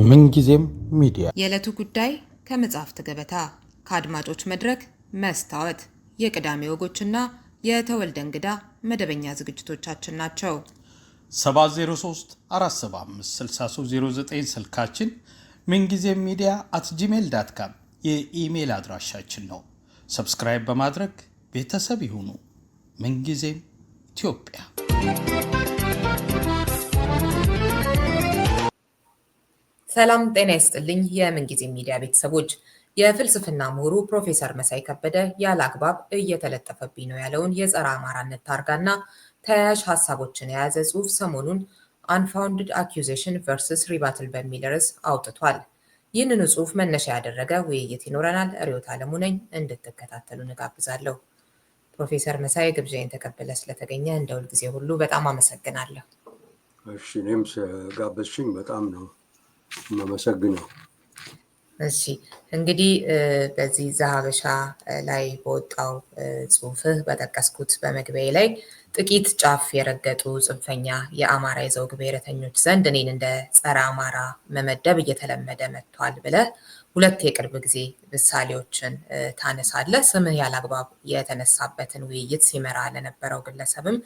ምንጊዜም ሚዲያ የዕለቱ ጉዳይ ከመጽሐፍት ገበታ፣ ከአድማጮች መድረክ መስታወት፣ የቅዳሜ ወጎችና የተወልደ እንግዳ መደበኛ ዝግጅቶቻችን ናቸው። 703 475 6309 ስልካችን፣ ምንጊዜም ሚዲያ @gmail.com የኢሜል አድራሻችን ነው። ሰብስክራይብ በማድረግ ቤተሰብ ይሁኑ። ምንጊዜም ኢትዮጵያ። ሰላም ጤና ይስጥልኝ። የምንጊዜም ሚዲያ ቤተሰቦች፣ የፍልስፍና ምሁሩ ፕሮፌሰር መሳይ ከበደ ያለ አግባብ እየተለጠፈብኝ ነው ያለውን የጸረ አማራነት ታርጋና ተያያዥ ሀሳቦችን የያዘ ጽሑፍ ሰሞኑን አንፋውንድድ አኪዩዜሽን ቨርስስ ሪባትል በሚል ርዕስ አውጥቷል። ይህንኑ ጽሑፍ መነሻ ያደረገ ውይይት ይኖረናል። ርዕዮት ዓለሙ ነኝ። እንድትከታተሉ እንጋብዛለሁ። ፕሮፌሰር መሳይ ግብዣዬን ተቀበለ ስለተገኘ እንደ ሁልጊዜ ሁሉ በጣም አመሰግናለሁ። እሺ፣ እኔም ጋበዝሽኝ በጣም ነው የማመሰግነው። እሺ፣ እንግዲህ በዚህ ዘሀበሻ ላይ በወጣው ጽሑፍህ በጠቀስኩት በመግቢያ ላይ ጥቂት ጫፍ የረገጡ ጽንፈኛ የአማራ የዘውግ ብሔረተኞች ዘንድ እኔን እንደ ጸረ አማራ መመደብ እየተለመደ መጥቷል ብለህ ሁለት የቅርብ ጊዜ ምሳሌዎችን ታነሳለህ። ስምህ ያላግባብ የተነሳበትን ውይይት ሲመራ ለነበረው ግለሰብም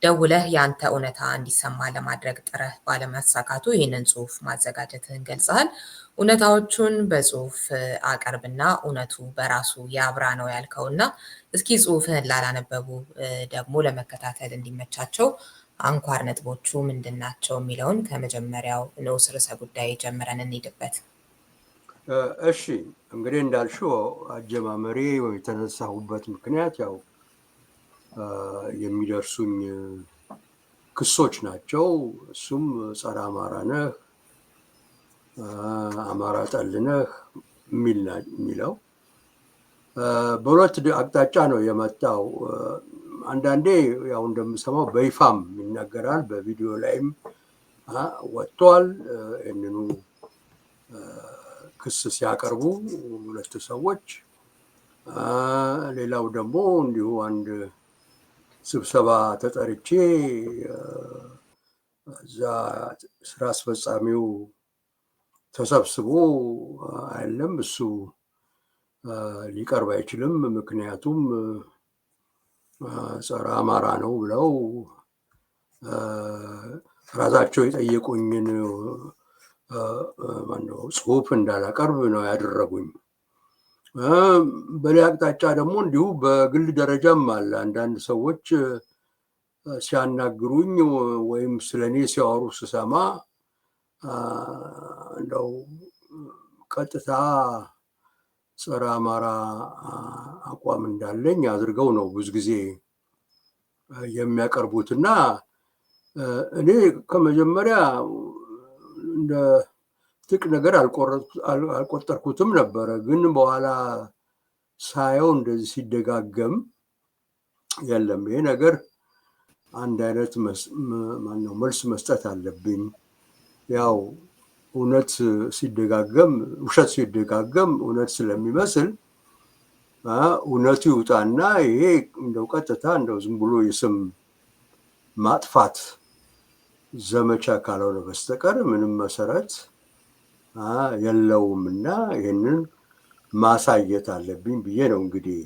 ደውለህ የአንተ እውነታ እንዲሰማ ለማድረግ ጥረህ ባለመሳካቱ ይህንን ጽሑፍ ማዘጋጀትህን ገልጸሃል። እውነታዎቹን በጽሑፍ አቀርብና እውነቱ በራሱ ያብራ ነው ያልከውና እስኪ ጽሑፍህን ላላነበቡ ደግሞ ለመከታተል እንዲመቻቸው አንኳር ነጥቦቹ ምንድን ናቸው የሚለውን ከመጀመሪያው ንዑስ ርዕሰ ጉዳይ ጀምረን እንሂድበት። እሺ፣ እንግዲህ እንዳልሽው አጀማመሬ የተነሳሁበት ምክንያት ያው የሚደርሱኝ ክሶች ናቸው። እሱም ጸረ አማራ ነህ፣ አማራ ጠል ነህ የሚለው በሁለት አቅጣጫ ነው የመጣው። አንዳንዴ ያው እንደምሰማው በይፋም ይናገራል፣ በቪዲዮ ላይም ወጥቷል። ይህንኑ ክስ ሲያቀርቡ ሁለት ሰዎች፣ ሌላው ደግሞ እንዲሁ አንድ ስብሰባ ተጠርቼ እዛ ስራ አስፈጻሚው ተሰብስቦ አይደለም እሱ ሊቀርብ አይችልም፣ ምክንያቱም ጸረ አማራ ነው ብለው ራሳቸው የጠየቁኝን ጽሑፍ እንዳላቀርብ ነው ያደረጉኝ። በሌላ አቅጣጫ ደግሞ እንዲሁ በግል ደረጃም አለ። አንዳንድ ሰዎች ሲያናግሩኝ ወይም ስለኔ ሲያወሩ ስሰማ እንደው ቀጥታ ጸረ አማራ አቋም እንዳለኝ አድርገው ነው ብዙ ጊዜ የሚያቀርቡትና እኔ ከመጀመሪያ እንደ ትቅ ነገር አልቆጠርኩትም ነበረ። ግን በኋላ ሳየው እንደዚህ ሲደጋገም የለም ይሄ ነገር አንድ አይነት መልስ መስጠት አለብኝ። ያው እውነት ሲደጋገም ውሸት ሲደጋገም እውነት ስለሚመስል እውነቱ ይውጣና ይሄ እንደው ቀጥታ እንደው ዝም ብሎ የስም ማጥፋት ዘመቻ ካልሆነ በስተቀር ምንም መሰረት የለውም እና ይህንን ማሳየት አለብኝ ብዬ ነው እንግዲህ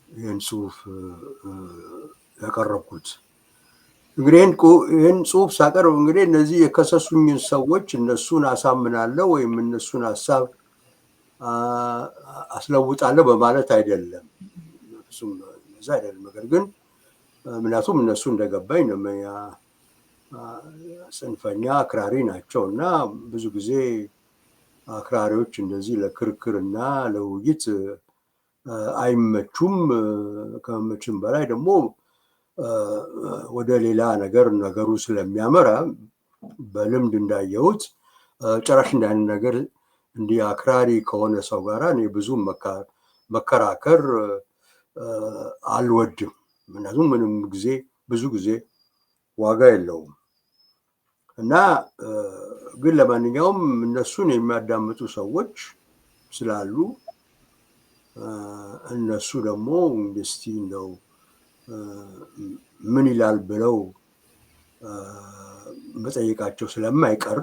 ይህን ጽሑፍ ያቀረብኩት። እንግዲህ ይህን ጽሑፍ ሳቀርብ እንግዲህ እነዚህ የከሰሱኝን ሰዎች እነሱን አሳምናለሁ ወይም እነሱን ሀሳብ አስለውጣለሁ በማለት አይደለም፣ እሱም እዛ አይደለም። ነገር ግን ምክንያቱም እነሱ እንደገባኝ ጽንፈኛ አክራሪ ናቸው እና ብዙ ጊዜ አክራሪዎች እንደዚህ ለክርክር እና ለውይይት አይመቹም። ከመመችም በላይ ደግሞ ወደ ሌላ ነገሩ ስለሚያመራ በልምድ እንዳየሁት ጭራሽ እንዳን ነገር እንዲህ አክራሪ ከሆነ ሰው ጋር እኔ ብዙም መከራከር አልወድም። ምክንያቱም ብዙ ጊዜ ዋጋ የለውም እና ግን ለማንኛውም እነሱን የሚያዳምጡ ሰዎች ስላሉ እነሱ ደግሞ እስቲ እንደው ምን ይላል ብለው መጠየቃቸው ስለማይቀር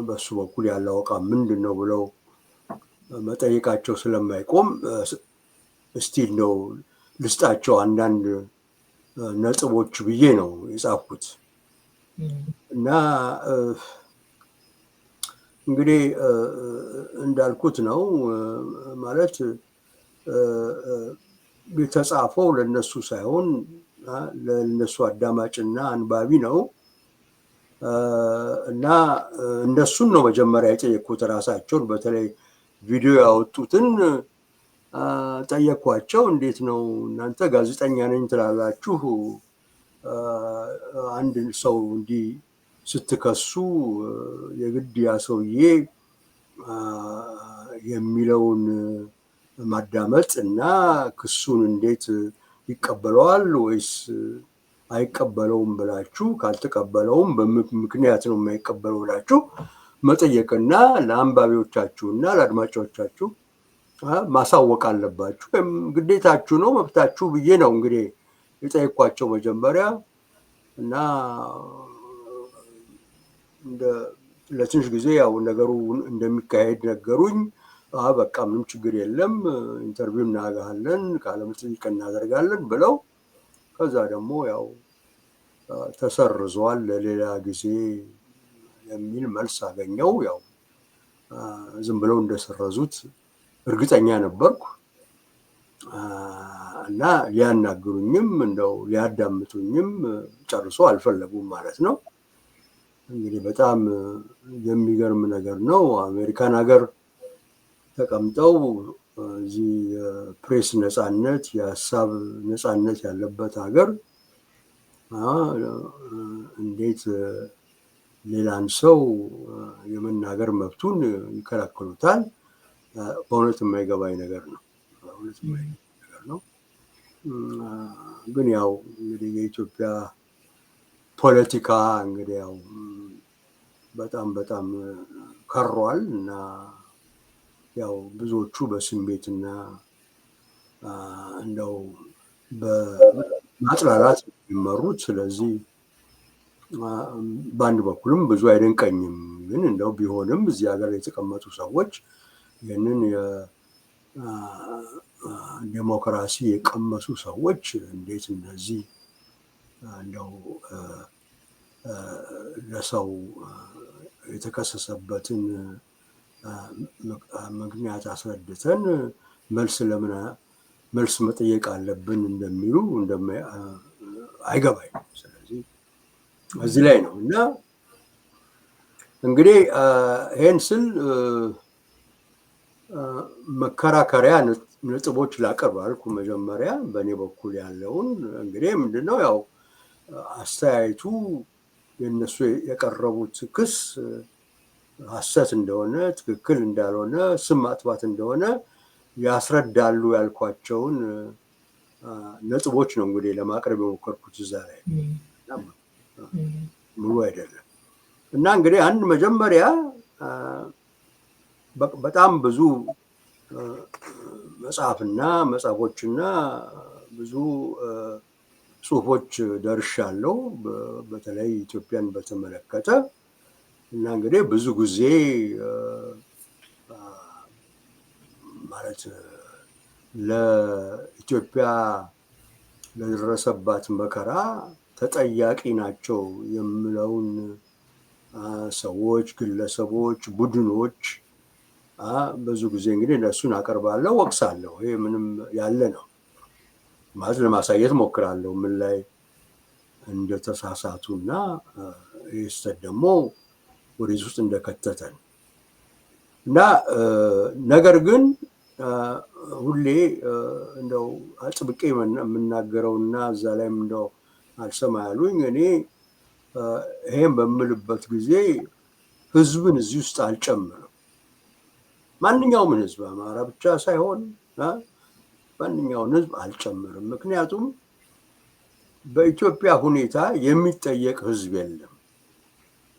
በሱ በኩል ያለው አቋም ምንድን ነው ብለው መጠየቃቸው ስለማይቆም እስቲ ነው ልስጣቸው አንዳንድ ነጥቦች ብዬ ነው የጻፍኩት። እና እንግዲህ እንዳልኩት ነው ማለት የተጻፈው ለነሱ ሳይሆን ለነሱ አዳማጭና አንባቢ ነው። እና እነሱን ነው መጀመሪያ የጠየቅኩት ራሳቸውን። በተለይ ቪዲዮ ያወጡትን ጠየቅኳቸው። እንዴት ነው እናንተ ጋዜጠኛ ነኝ ትላላችሁ፣ አንድ ሰው እንዲህ ስትከሱ የግድ ያ ሰውዬ የሚለውን ማዳመጥ እና ክሱን እንዴት ይቀበለዋል ወይስ አይቀበለውም ብላችሁ፣ ካልተቀበለውም በምክንያት ነው የማይቀበለው ብላችሁ መጠየቅና ለአንባቢዎቻችሁና ለአድማጮቻችሁ ማሳወቅ አለባችሁ፣ ወይም ግዴታችሁ ነው፣ መብታችሁ ብዬ ነው እንግዲህ የጠየኳቸው መጀመሪያ። እና ለትንሽ ጊዜ ያው ነገሩ እንደሚካሄድ ነገሩኝ። በቃ ምንም ችግር የለም ኢንተርቪው እናደርጋለን፣ ቃለ መጠይቅ እናደርጋለን ብለው ከዛ ደግሞ ያው ተሰርዟል ለሌላ ጊዜ የሚል መልስ አገኘው። ያው ዝም ብለው እንደሰረዙት እርግጠኛ ነበርኩ እና ሊያናግሩኝም እንደው ሊያዳምጡኝም ጨርሶ አልፈለጉም ማለት ነው። እንግዲህ በጣም የሚገርም ነገር ነው። አሜሪካን ሀገር ተቀምጠው እዚህ የፕሬስ ነፃነት የሀሳብ ነፃነት ያለበት ሀገር እንዴት ሌላን ሰው የመናገር መብቱን ይከላከሉታል? በእውነት የማይገባኝ ነገር ነው። ግን ያው እንግዲህ የኢትዮጵያ ፖለቲካ እንግዲህ ያው በጣም በጣም ከሯል እና ያው ብዙዎቹ በስሜትና እንደው በማጥላላት የሚመሩት። ስለዚህ በአንድ በኩልም ብዙ አይደንቀኝም። ግን እንደው ቢሆንም እዚህ ሀገር የተቀመጡ ሰዎች ይህንን ዴሞክራሲ የቀመሱ ሰዎች እንዴት እነዚህ እንደው ለሰው የተከሰሰበትን ምክንያት አስረድተን መልስ መጠየቅ አለብን እንደሚሉ አይገባኝም። ስለዚህ እዚህ ላይ ነው እና እንግዲህ ይህን ስል መከራከሪያ ነጥቦች ላቀርብ አልኩ። መጀመሪያ በእኔ በኩል ያለውን እንግዲህ ምንድነው ያው አስተያየቱ የነሱ የቀረቡት ክስ ሐሰት እንደሆነ፣ ትክክል እንዳልሆነ፣ ስም ማጥፋት እንደሆነ ያስረዳሉ ያልኳቸውን ነጥቦች ነው እንግዲህ ለማቅረብ የሞከርኩት እዛ ላይ ሙሉ አይደለም። እና እንግዲህ አንድ መጀመሪያ በጣም ብዙ መጽሐፎችና ብዙ ጽሁፎች ደርሻለሁ በተለይ ኢትዮጵያን በተመለከተ። እና እንግዲህ ብዙ ጊዜ ማለት ለኢትዮጵያ ለደረሰባት መከራ ተጠያቂ ናቸው የምለውን ሰዎች፣ ግለሰቦች፣ ቡድኖች ብዙ ጊዜ እንግዲህ እነሱን አቀርባለሁ፣ ወቅሳለሁ። ይሄ ምንም ያለ ነው ማለት ለማሳየት ሞክራለሁ ምን ላይ እንደተሳሳቱ እና ይህ ስህተት ደግሞ ወደዚህ ውስጥ እንደከተተን እና ነገር ግን ሁሌ እንደው አጥብቄ የምናገረውና እዛ ላይም እንደው አልሰማ ያሉኝ እኔ ይሄን በምልበት ጊዜ ህዝብን እዚህ ውስጥ አልጨምርም። ማንኛውም ህዝብ አማራ ብቻ ሳይሆን ማንኛውን ህዝብ አልጨምርም። ምክንያቱም በኢትዮጵያ ሁኔታ የሚጠየቅ ህዝብ የለም።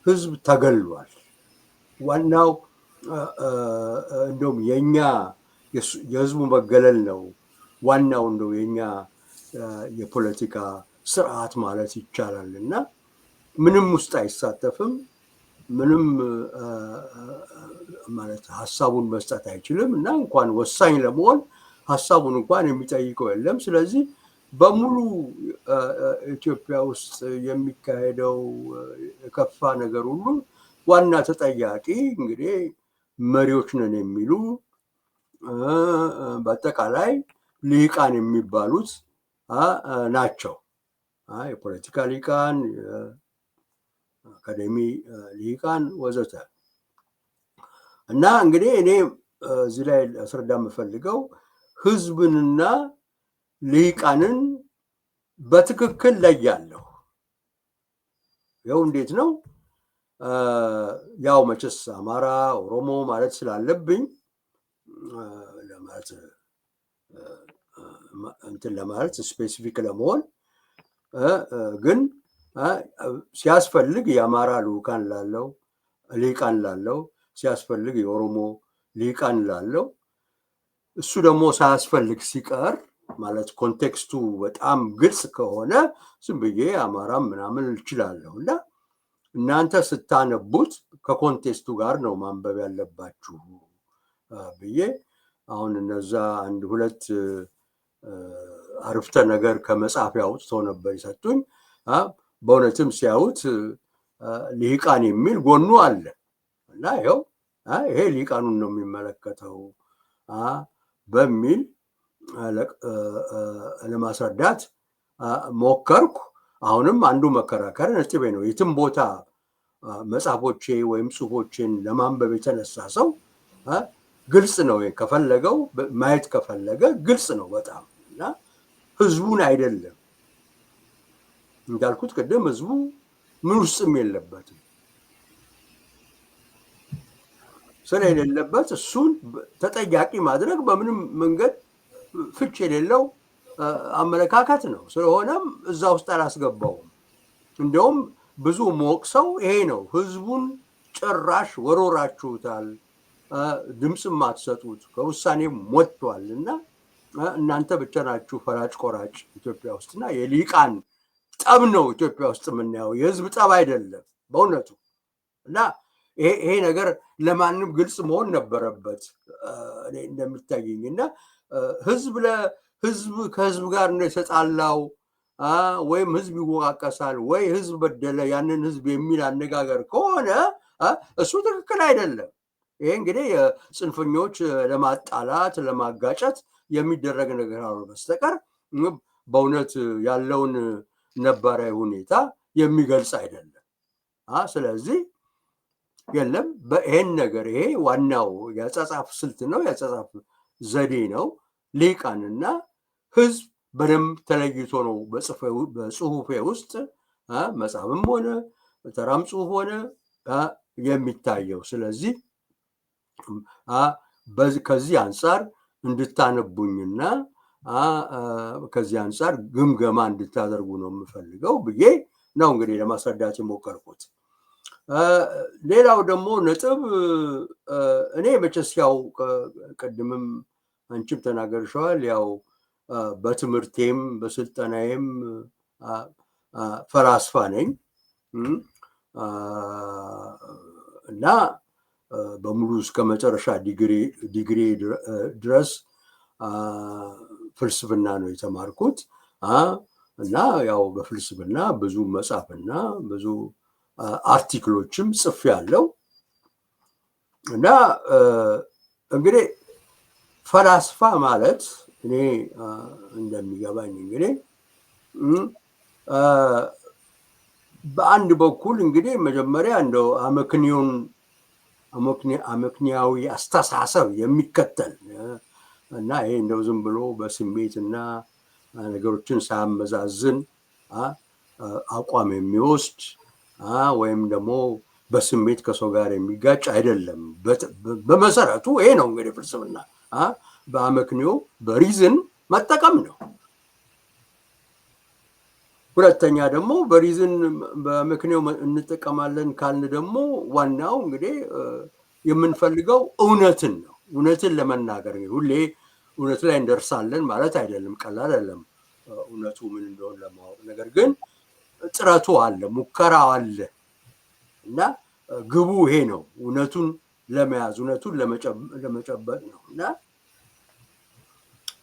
ህዝብ ተገሏል። ዋናው እንደውም የህዝቡ መገለል ነው ዋናው እንደው የኛ የፖለቲካ ስርዓት ማለት ይቻላል። እና ምንም ውስጥ አይሳተፍም። ምንም ማለት ሐሳቡን መስጠት አይችልም እና እንኳን ወሳኝ ለመሆን ሐሳቡን እንኳን የሚጠይቀው የለም። ስለዚህ በሙሉ ኢትዮጵያ ውስጥ የሚካሄደው የከፋ ነገር ሁሉ ዋና ተጠያቂ እንግዲህ መሪዎች ነን የሚሉ በአጠቃላይ ልሂቃን የሚባሉት ናቸው። የፖለቲካ ልሂቃን፣ አካዴሚ ልሂቃን ወዘተ። እና እንግዲህ እኔ እዚህ ላይ አስረዳ የምፈልገው ህዝብንና ልሂቃንን በትክክል ለያለሁ። ያው እንዴት ነው? ያው መቼስ አማራ ኦሮሞ ማለት ስላለብኝ ለማለት እንትን ለማለት ስፔሲፊክ ለመሆን ግን ሲያስፈልግ የአማራ ልሂቃን ላለው ሲያስፈልግ የኦሮሞ ልሂቃን ላለው እሱ ደግሞ ሳያስፈልግ ሲቀር ማለት ኮንቴክስቱ በጣም ግልጽ ከሆነ ዝም ብዬ አማራም ምናምን እችላለሁ። እና እናንተ ስታነቡት ከኮንቴክስቱ ጋር ነው ማንበብ ያለባችሁ ብዬ አሁን እነዛ አንድ ሁለት አረፍተ ነገር ከመጽሐፍ አውጥተው ነበር የሰጡኝ። በእውነትም ሲያዩት ልሂቃን የሚል ጎኑ አለ እና ይኸው ይሄ ልሂቃኑን ነው የሚመለከተው በሚል ለማስረዳት ሞከርኩ። አሁንም አንዱ መከራከር ነጥቤ ነው። የትም ቦታ መጽሐፎቼ ወይም ጽሁፎችን ለማንበብ የተነሳ ሰው ግልጽ ነው ከፈለገው ማየት ከፈለገ ግልጽ ነው በጣም እና ህዝቡን አይደለም እንዳልኩት ቅድም ህዝቡ ምን ውስጥም የለበትም። ስለሌለበት እሱን ተጠያቂ ማድረግ በምንም መንገድ ፍች የሌለው አመለካከት ነው። ስለሆነም እዛ ውስጥ አላስገባውም። እንደውም ብዙ ሞቅሰው ይሄ ነው፣ ህዝቡን ጭራሽ ወሮራችሁታል፣ ድምፅም አትሰጡት፣ ከውሳኔም ወጥቷል እና እናንተ ብቻ ናችሁ ፈራጭ ቆራጭ ኢትዮጵያ ውስጥና የልሂቃን ጠብ ነው ኢትዮጵያ ውስጥ የምናየው፣ የህዝብ ጠብ አይደለም በእውነቱ። እና ይሄ ነገር ለማንም ግልጽ መሆን ነበረበት እኔ እንደሚታየኝ። እና ህዝብ ከህዝብ ጋር ነው የተጣላው ወይም ህዝብ ይወቃቀሳል ወይ ህዝብ በደለ ያንን ህዝብ የሚል አነጋገር ከሆነ እሱ ትክክል አይደለም። ይሄ እንግዲህ የጽንፈኞች ለማጣላት ለማጋጨት የሚደረግ ነገር አለ በስተቀር በእውነት ያለውን ነባራዊ ሁኔታ የሚገልጽ አይደለም። ስለዚህ የለም ይሄን ነገር ይሄ ዋናው የአጻጻፍ ስልት ነው፣ የአጻጻፍ ዘዴ ነው። ልሂቃንና ህዝብ በደንብ ተለይቶ ነው በጽሁፌ ውስጥ መጽሐፍም ሆነ ተራም ጽሁፍ ሆነ የሚታየው። ስለዚህ ከዚህ አንጻር እንድታነቡኝና ከዚህ አንጻር ግምገማ እንድታደርጉ ነው የምፈልገው ብዬ ነው እንግዲህ ለማስረዳት የሞከርኩት። ሌላው ደግሞ ነጥብ እኔ መቼስ ያው ቅድምም አንቺም ተናገርሽዋል፣ ያው በትምህርቴም በስልጠናዬም ፈላስፋ ነኝ እና በሙሉ እስከ መጨረሻ ዲግሪ ድረስ ፍልስፍና ነው የተማርኩት እና ያው በፍልስፍና ብዙ መጽሐፍና ብዙ አርቲክሎችም ጽፍ ያለው እና እንግዲህ ፈላስፋ ማለት እኔ እንደሚገባኝ እንግዲህ በአንድ በኩል እንግዲህ መጀመሪያ እንደው አመክንያዊ አስተሳሰብ የሚከተል እና ይሄ እንደው ዝም ብሎ በስሜት እና ነገሮችን ሳያመዛዝን አቋም የሚወስድ ወይም ደግሞ በስሜት ከሰው ጋር የሚጋጭ አይደለም። በመሰረቱ ይሄ ነው እንግዲህ ፍልስፍና በአመክንዮ በሪዝን መጠቀም ነው። ሁለተኛ ደግሞ በሪዝን በአመክንዮ እንጠቀማለን ካልን ደግሞ ዋናው እንግዲህ የምንፈልገው እውነትን ነው። እውነትን ለመናገር ሁሌ እውነት ላይ እንደርሳለን ማለት አይደለም፣ ቀላል አይደለም እውነቱ ምን እንደሆነ ለማወቅ። ነገር ግን ጥረቱ አለ፣ ሙከራው አለ እና ግቡ ይሄ ነው። እውነቱን ለመያዝ እውነቱን ለመጨበጥ ነው። እና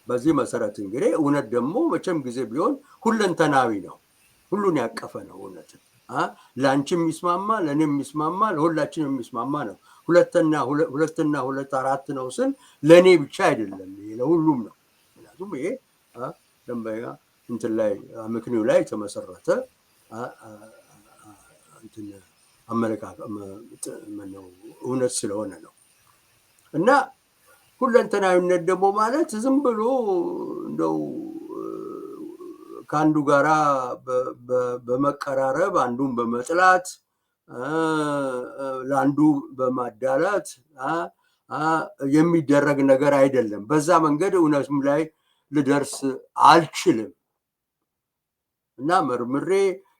በዚህ መሰረት እንግዲህ እውነት ደግሞ መቼም ጊዜ ቢሆን ሁለንተናዊ ነው፣ ሁሉን ያቀፈ ነው። እውነትን ለአንቺ የሚስማማ ለእኔ የሚስማማ ለሁላችን የሚስማማ ነው። ሁለትና ሁለት አራት ነው ስል ለእኔ ብቻ አይደለም፣ ይሄ ለሁሉም ነው። ምክንያቱም ይሄ ደንበኛ እንትን ላይ ምክንያቱ ላይ የተመሰረተ እንትን አመለካከት ነው፣ እውነት ስለሆነ ነው። እና ሁለንተናዊነት ደግሞ ማለት ዝም ብሎ እንደው ከአንዱ ጋራ በመቀራረብ አንዱን በመጥላት ለአንዱ በማዳላት የሚደረግ ነገር አይደለም። በዛ መንገድ እውነትም ላይ ልደርስ አልችልም። እና መርምሬ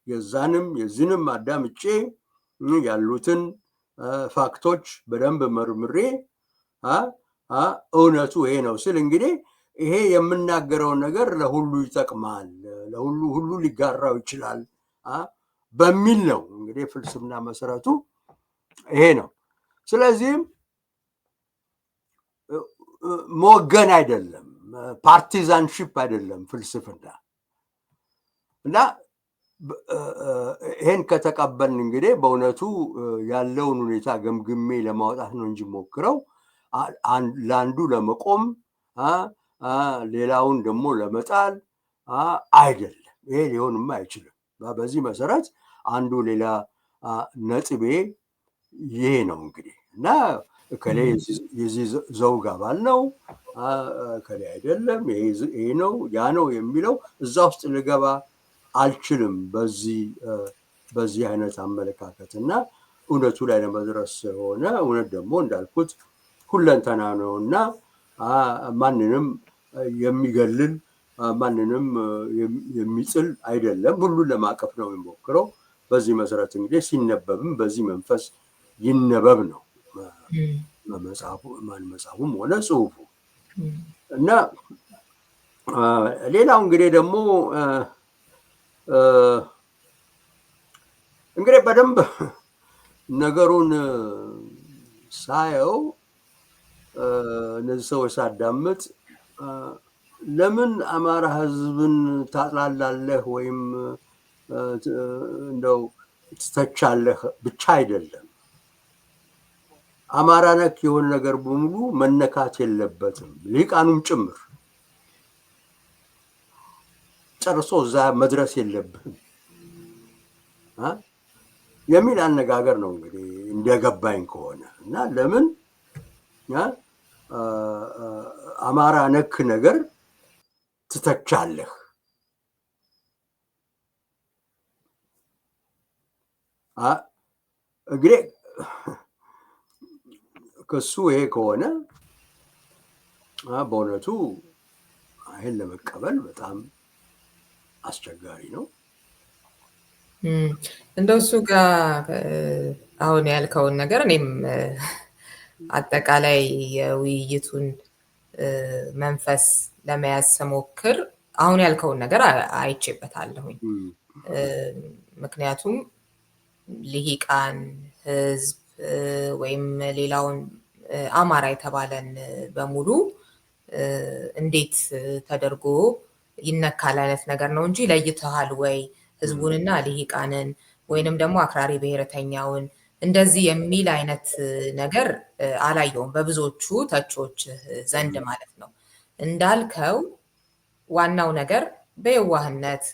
የዛንም የዚህንም አዳምጬ ያሉትን ፋክቶች በደንብ መርምሬ እውነቱ ይሄ ነው ስል እንግዲህ ይሄ የምናገረው ነገር ለሁሉ ይጠቅማል፣ ሁሉ ሊጋራው ይችላል በሚል ነው። እንግዲህ ፍልስፍና መሰረቱ ይሄ ነው። ስለዚህም መወገን አይደለም፣ ፓርቲዛንሺፕ አይደለም ፍልስፍና። እና ይሄን ከተቀበልን እንግዲህ በእውነቱ ያለውን ሁኔታ ገምግሜ ለማውጣት ነው እንጂ ሞክረው ለአንዱ ለመቆም ሌላውን ደግሞ ለመጣል አይደለም። ይሄ ሊሆንም አይችልም። በዚህ መሰረት አንዱ ሌላ ነጥቤ ይሄ ነው እንግዲህ። እና እከሌ የዚህ ዘውግ አባል ነው፣ እከሌ አይደለም፣ ይሄ ነው ያ ነው የሚለው እዛ ውስጥ ልገባ አልችልም በዚህ አይነት አመለካከት። እና እውነቱ ላይ ለመድረስ ሆነ እውነት ደግሞ እንዳልኩት ሁለንተና ነው እና ማንንም የሚገልል ማንንም የሚጥል አይደለም። ሁሉን ለማቀፍ ነው የሚሞክረው። በዚህ መሰረት እንግዲህ ሲነበብም በዚህ መንፈስ ይነበብ ነው መጽሐፉም ሆነ ጽሁፉ። እና ሌላው እንግዲህ ደግሞ እንግዲህ በደንብ ነገሩን ሳየው እነዚህ ሰዎች ሳዳምጥ ለምን አማራ ህዝብን ታጥላላለህ ወይም እንደው ትተቻለህ ብቻ አይደለም። አማራ ነክ የሆነ ነገር በሙሉ መነካት የለበትም፣ ሊቃኑም ጭምር ጨርሶ እዛ መድረስ የለብህም የሚል አነጋገር ነው እንግዲህ እንደገባኝ ከሆነ። እና ለምን አማራ ነክ ነገር ትተቻለህ? እንግዲህ ከሱ ይሄ ከሆነ በእውነቱ ይሄን ለመቀበል በጣም አስቸጋሪ ነው። እንደሱ ጋር አሁን ያልከውን ነገር እኔም አጠቃላይ የውይይቱን መንፈስ ለመያዝ ስሞክር አሁን ያልከውን ነገር አይቼበታለሁኝ። ምክንያቱም ልሂቃን ህዝብ ወይም ሌላውን አማራ የተባለን በሙሉ እንዴት ተደርጎ ይነካል አይነት ነገር ነው እንጂ ለይተሃል ወይ ህዝቡንና ልሂቃንን ወይንም ደግሞ አክራሪ ብሔረተኛውን እንደዚህ የሚል አይነት ነገር አላየውም በብዙዎቹ ተቾች ዘንድ ማለት ነው። እንዳልከው ዋናው ነገር በየዋህነት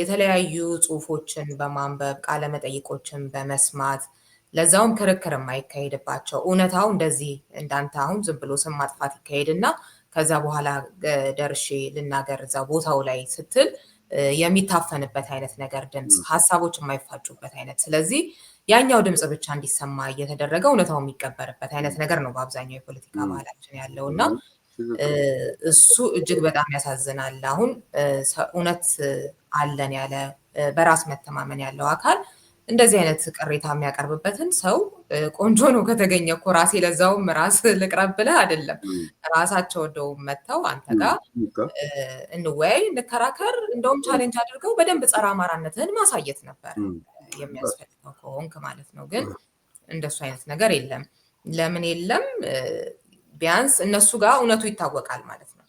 የተለያዩ ጽሁፎችን በማንበብ ቃለመጠይቆችን በመስማት ለዛውም ክርክር የማይካሄድባቸው እውነታው እንደዚህ እንዳንተ አሁን ዝም ብሎ ስም ማጥፋት ይካሄድና ከዛ በኋላ ደርሼ ልናገር እዛ ቦታው ላይ ስትል የሚታፈንበት አይነት ነገር ድምፅ፣ ሀሳቦች የማይፋጩበት አይነት። ስለዚህ ያኛው ድምፅ ብቻ እንዲሰማ እየተደረገ እውነታው የሚቀበርበት አይነት ነገር ነው በአብዛኛው የፖለቲካ ባህላችን ያለው እና እሱ እጅግ በጣም ያሳዝናል። አሁን እውነት አለን ያለ በራስ መተማመን ያለው አካል እንደዚህ አይነት ቅሬታ የሚያቀርብበትን ሰው ቆንጆ ነው ከተገኘ እኮ ራሴ ለዛውም ራስ ልቅረብ ብለህ አይደለም ራሳቸው ወደውም መጥተው አንተ ጋር እንወያይ፣ እንከራከር፣ እንደውም ቻሌንጅ አድርገው በደንብ ጸረ አማራነትህን ማሳየት ነበር የሚያስፈልገው ከሆንክ ማለት ነው። ግን እንደሱ አይነት ነገር የለም። ለምን የለም? ቢያንስ እነሱ ጋር እውነቱ ይታወቃል ማለት ነው።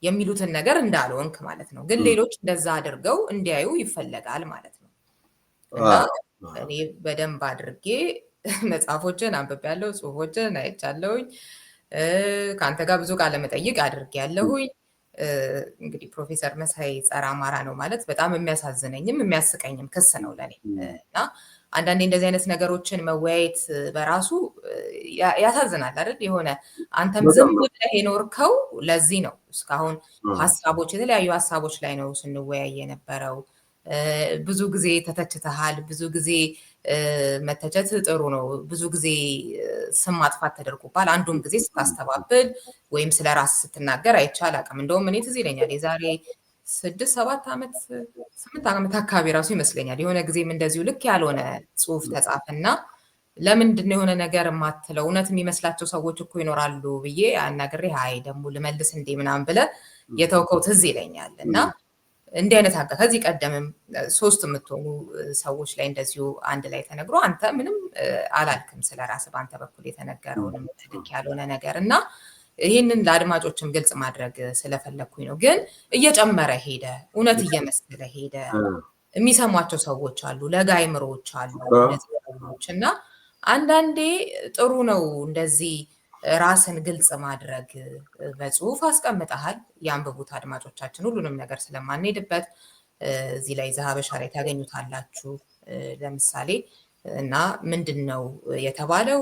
የሚሉትን ነገር እንዳልሆንክ ማለት ነው። ግን ሌሎች እንደዛ አድርገው እንዲያዩ ይፈለጋል ማለት ነው። እና እኔ በደንብ አድርጌ መጽሐፎችን አንብቤያለሁ፣ ጽሁፎችን አይቻለሁኝ። ከአንተ ጋር ብዙ ቃለ መጠይቅ አድርጌያለሁኝ። እንግዲህ ፕሮፌሰር መሳይ ጸረ አማራ ነው ማለት በጣም የሚያሳዝነኝም የሚያስቀኝም ክስ ነው ለኔ። እና አንዳንዴ እንደዚህ አይነት ነገሮችን መወያየት በራሱ ያሳዝናል አይደል? የሆነ አንተም ዝም ብለህ የኖርከው ለዚህ ነው። እስካሁን ሀሳቦች የተለያዩ ሀሳቦች ላይ ነው ስንወያይ የነበረው። ብዙ ጊዜ ተተችተሃል። ብዙ ጊዜ መተቸት ጥሩ ነው። ብዙ ጊዜ ስም ማጥፋት ተደርጎባል። አንዱም ጊዜ ስታስተባብል ወይም ስለ ራስ ስትናገር አይቻል አቅም። እንደውም እኔ ትዝ ይለኛል የዛሬ 6-7 ዓመት 8 ዓመት አካባቢ ራሱ ይመስለኛል የሆነ ጊዜም እንደዚሁ ልክ ያልሆነ ጽሁፍ ተጻፈና ለምንድን ነው የሆነ ነገር የማትለው እውነት የሚመስላቸው ሰዎች እኮ ይኖራሉ ብዬ አናግሬ አይ ደግሞ ልመልስ እንዴ ምናምን ብለህ የተውከው ትዝ ይለኛል። እና እንዲህ አይነት ከዚህ ቀደምም 3 የምትሆኑ ሰዎች ላይ እንደዚሁ አንድ ላይ ተነግሮ አንተ ምንም አላልክም ስለ ራስህ በአንተ በኩል የተነገረውንም ልክ ያልሆነ ነገር እና ይህንን ለአድማጮችም ግልጽ ማድረግ ስለፈለግኩኝ ነው። ግን እየጨመረ ሄደ፣ እውነት እየመሰለ ሄደ። የሚሰሟቸው ሰዎች አሉ፣ ለጋ አይምሮዎች አሉ ሰዎች እና አንዳንዴ ጥሩ ነው እንደዚህ ራስን ግልጽ ማድረግ። በጽሁፍ አስቀምጠሃል፣ ያንብቡት አድማጮቻችን። ሁሉንም ነገር ስለማንሄድበት እዚህ ላይ ዘሀበሻ ላይ ታገኙታላችሁ። ለምሳሌ እና ምንድን ነው የተባለው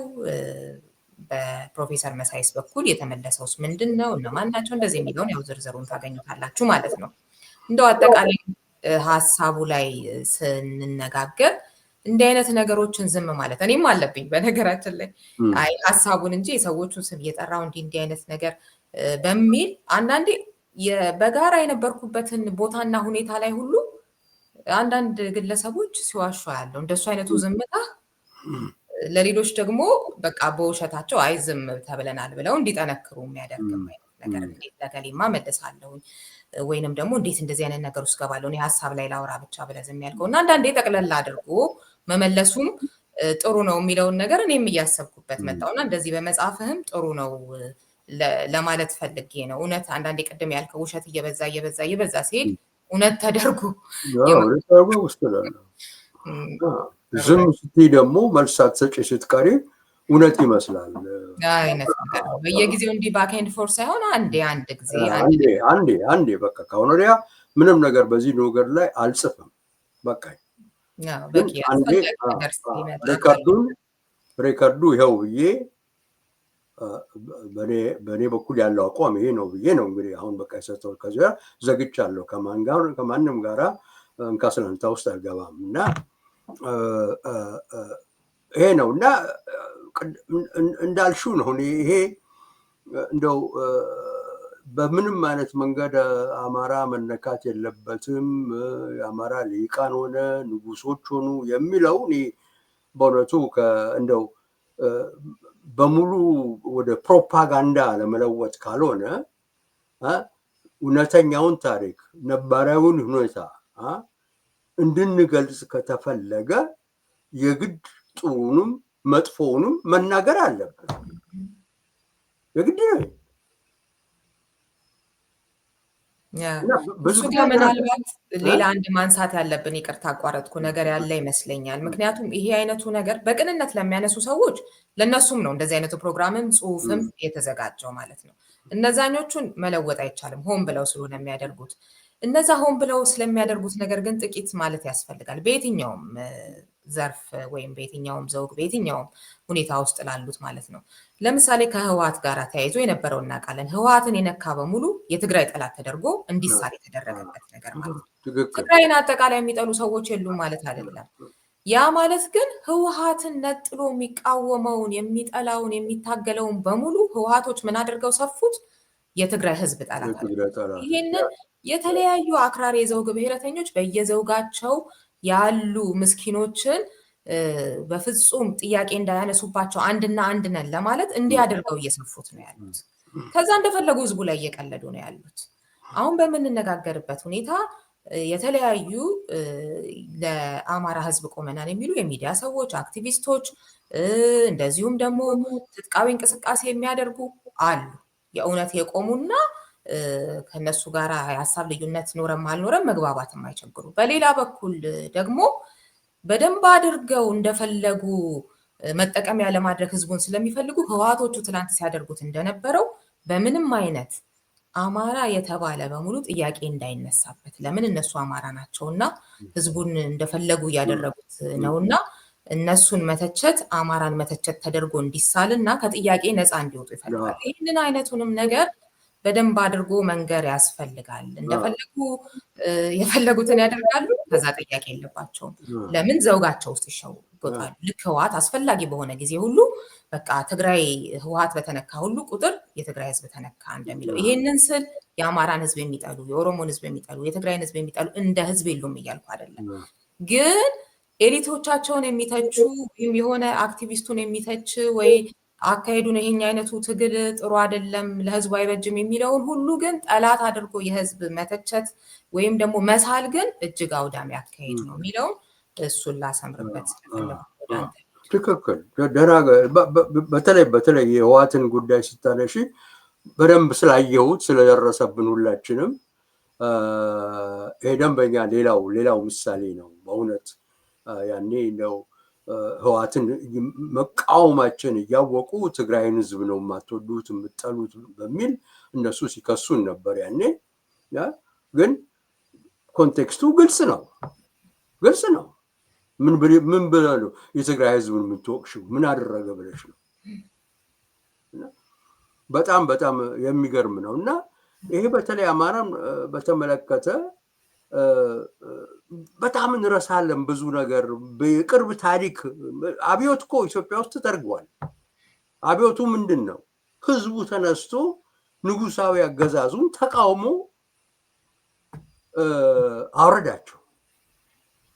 በፕሮፌሰር መሳይስ በኩል የተመለሰውስ ምንድን ነው? እነማን ናቸው? እንደዚህ የሚለውን ያው ዝርዝሩን ታገኙታላችሁ ማለት ነው። እንደው አጠቃላይ ሀሳቡ ላይ ስንነጋገር እንዲህ አይነት ነገሮችን ዝም ማለት እኔም አለብኝ በነገራችን ላይ አይ ሀሳቡን እንጂ የሰዎቹን ስም እየጠራው እንዲህ አይነት ነገር በሚል አንዳንዴ በጋራ የነበርኩበትን ቦታና ሁኔታ ላይ ሁሉ አንዳንድ ግለሰቦች ሲዋሹ ያለው እንደሱ አይነቱ ዝምታ ለሌሎች ደግሞ በቃ በውሸታቸው አይ ዝም ተብለናል ብለው እንዲጠነክሩ የሚያደርግ አይነት ነገር እንዴት ለገሌማ መልሳለሁኝ ወይንም ደግሞ እንዴት እንደዚህ አይነት ነገር ውስጥ ገባለሁ እኔ ሀሳብ ላይ ላውራ ብቻ ብለህ ዝም ያልከው እና አንዳንዴ ጠቅለል አድርጎ መመለሱም ጥሩ ነው የሚለውን ነገር እኔም እያሰብኩበት መጣውና እንደዚህ በመጽሐፍህም ጥሩ ነው ለማለት ፈልጌ ነው። እውነት አንዳንዴ ቅድም ያልከው ውሸት እየበዛ ሲሄድ እውነት ተደርጎ ዝም ስትይ ደግሞ መልስ ሳትሰጪ ስትቀሪ እውነት ይመስላል አይነት ነገር ነው። በየጊዜው እንዲህ ባክ ኤንድ ፎርስ ሳይሆን አንድ ጊዜ አንዴ በቃ ከአሁን ወዲያ ምንም ነገር በዚህ ነገር ላይ አልጽፍም በቃ ሬከርዱ ይኸው ብዬ በእኔ በኩል ያለው አቋም ይሄ ነው ብዬ ነው እንግዲህ አሁን በቃ የሰጠሁት። ከዚያ ዘግቻለሁ። ከማንም ጋራ እንካ ሰላንታ ውስጥ አልገባም እና ይሄ ነው እና እንዳልሽው ነው። ይሄ እንደው በምንም አይነት መንገድ አማራ መነካት የለበትም፣ የአማራ ሊቃን ሆነ ንጉሶች ሆኑ የሚለው እኔ በእውነቱ እንደው በሙሉ ወደ ፕሮፓጋንዳ ለመለወጥ ካልሆነ እውነተኛውን ታሪክ ነባራዊውን ሁኔታ እንድንገልጽ ከተፈለገ የግድ ጥሩንም መጥፎውንም መናገር አለብን። የግድ ነው። ብዙ ጋር ምናልባት ሌላ አንድ ማንሳት ያለብን ይቅርታ አቋረጥኩ ነገር ያለ ይመስለኛል። ምክንያቱም ይሄ አይነቱ ነገር በቅንነት ለሚያነሱ ሰዎች ለነሱም ነው እንደዚህ አይነቱ ፕሮግራምም ጽሁፍም የተዘጋጀው ማለት ነው። እነዛኞቹን መለወጥ አይቻልም ሆን ብለው ስለሆነ የሚያደርጉት። እነዛ ሆን ብለው ስለሚያደርጉት ነገር ግን ጥቂት ማለት ያስፈልጋል። በየትኛውም ዘርፍ ወይም በየትኛውም ዘውግ በየትኛውም ሁኔታ ውስጥ ላሉት ማለት ነው። ለምሳሌ ከህወሓት ጋር ተያይዞ የነበረው እናውቃለን። ህወሓትን የነካ በሙሉ የትግራይ ጠላት ተደርጎ እንዲሳል የተደረገበት ነገር ማለት ነው። ትግራይን አጠቃላይ የሚጠሉ ሰዎች የሉም ማለት አይደለም። ያ ማለት ግን ህወሓትን ነጥሎ የሚቃወመውን የሚጠላውን የሚታገለውን በሙሉ ህወሓቶች ምን አድርገው ሰፉት? የትግራይ ህዝብ ጠላት። ይህንን የተለያዩ አክራሪ የዘውግ ብሔረተኞች በየዘውጋቸው ያሉ ምስኪኖችን በፍጹም ጥያቄ እንዳያነሱባቸው አንድና አንድ ነን ለማለት እንዲህ አድርገው እየሰፉት ነው ያሉት። ከዛ እንደፈለጉ ህዝቡ ላይ እየቀለዱ ነው ያሉት። አሁን በምንነጋገርበት ሁኔታ የተለያዩ ለአማራ ህዝብ ቆመናል የሚሉ የሚዲያ ሰዎች፣ አክቲቪስቶች እንደዚሁም ደግሞ ትጥቃዊ እንቅስቃሴ የሚያደርጉ አሉ። የእውነት የቆሙና ከነሱ ጋር የሀሳብ ልዩነት ኖረም አልኖረም መግባባት የማይቸግሩ። በሌላ በኩል ደግሞ በደንብ አድርገው እንደፈለጉ መጠቀሚያ ለማድረግ ህዝቡን ስለሚፈልጉ ህወሓቶቹ ትናንት ሲያደርጉት እንደነበረው በምንም አይነት አማራ የተባለ በሙሉ ጥያቄ እንዳይነሳበት፣ ለምን እነሱ አማራ ናቸውና ህዝቡን እንደፈለጉ እያደረጉት ነውና እነሱን መተቸት አማራን መተቸት ተደርጎ እንዲሳልና ከጥያቄ ነፃ እንዲወጡ ይፈልጋል። ይህንን አይነቱንም ነገር በደንብ አድርጎ መንገር ያስፈልጋል። እንደፈለጉ የፈለጉትን ያደርጋሉ፣ ከዛ ጥያቄ የለባቸውም። ለምን ዘውጋቸው ውስጥ ይሸወጣሉ። ልክ ህወሓት አስፈላጊ በሆነ ጊዜ ሁሉ በቃ ትግራይ ህወሓት በተነካ ሁሉ ቁጥር የትግራይ ህዝብ ተነካ እንደሚለው። ይሄንን ስል የአማራን ህዝብ የሚጠሉ፣ የኦሮሞን ህዝብ የሚጠሉ፣ የትግራይን ህዝብ የሚጠሉ እንደ ህዝብ የሉም እያልኩ አይደለም። ግን ኤሊቶቻቸውን የሚተቹ ወይም የሆነ አክቲቪስቱን የሚተች ወይ አካሄዱን ይሄኛ አይነቱ ትግል ጥሩ አይደለም ለህዝቡ አይበጅም የሚለውን ሁሉ ግን ጠላት አድርጎ የህዝብ መተቸት ወይም ደግሞ መሳል ግን እጅግ አውዳሚ አካሄድ ነው የሚለውን እሱን ላሰምርበት ስለፈለኩ። ትክክል። በተለይ የህወሓትን ጉዳይ ስታነሺ በደንብ ስላየሁት ስለደረሰብን ሁላችንም ይሄ ደንበኛ ሌላው ምሳሌ ነው በእውነት ያኔ ነው ህወሓትን መቃወማችን እያወቁ ትግራይን ህዝብ ነው የማትወዱት የምትጠሉት በሚል እነሱ ሲከሱን ነበር ያኔ። ግን ኮንቴክስቱ ግልጽ ነው። ምን ብለህ ነው የትግራይ ህዝብን የምትወቅሽው? ምን አደረገ ብለሽ ነው? በጣም የሚገርም ነው። እና ይሄ በተለይ አማራን በተመለከተ በጣም እንረሳለን ብዙ ነገር። በቅርብ ታሪክ አብዮት እኮ ኢትዮጵያ ውስጥ ተደርጓል። አብዮቱ ምንድን ነው? ህዝቡ ተነስቶ ንጉሳዊ አገዛዙን ተቃውሞ አወረዳቸው።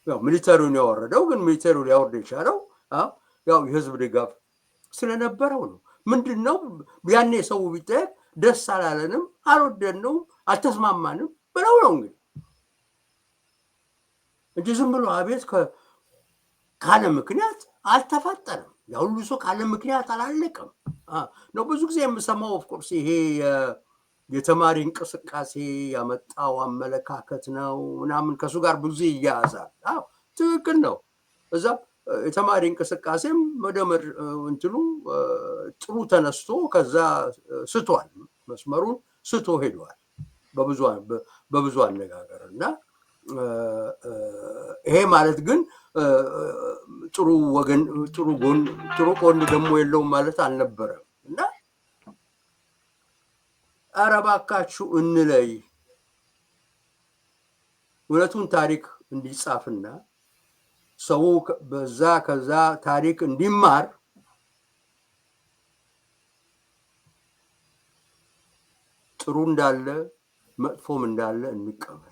ያው ሚሊተሪውን ያወረደው ግን ሚሊተሪው ሊያወርድ የቻለው ያው የህዝብ ድጋፍ ስለነበረው ነው። ምንድን ነው ያኔ ሰው ቢጠየቅ ደስ አላለንም፣ አልወደድነውም፣ አልተስማማንም ብለው ነው እንግዲህ እንጂ ዝም ብሎ አቤት ካለ ምክንያት አልተፈጠረም። ያ ሁሉ ሰው ካለ ምክንያት አላለቀም ነው። ብዙ ጊዜ የምሰማው ኦፍኮርስ ይሄ የተማሪ እንቅስቃሴ ያመጣው አመለካከት ነው ምናምን ከሱ ጋር ብዙ ይያያዛል። ትክክል ነው። እዛ የተማሪ እንቅስቃሴም መደመር እንትኑ ጥሩ ተነስቶ ከዛ ስቷል፣ መስመሩን ስቶ ሄዷል በብዙ አነጋገር እና ይሄ ማለት ግን ጥሩ ወገን ጥሩ ጎን ደግሞ የለውም ማለት አልነበረም። እና ኧረ እባካችሁ እንለይ፣ እውነቱን ታሪክ እንዲጻፍና ሰው ከዛ ታሪክ እንዲማር ጥሩ እንዳለ መጥፎም እንዳለ እንቀበል።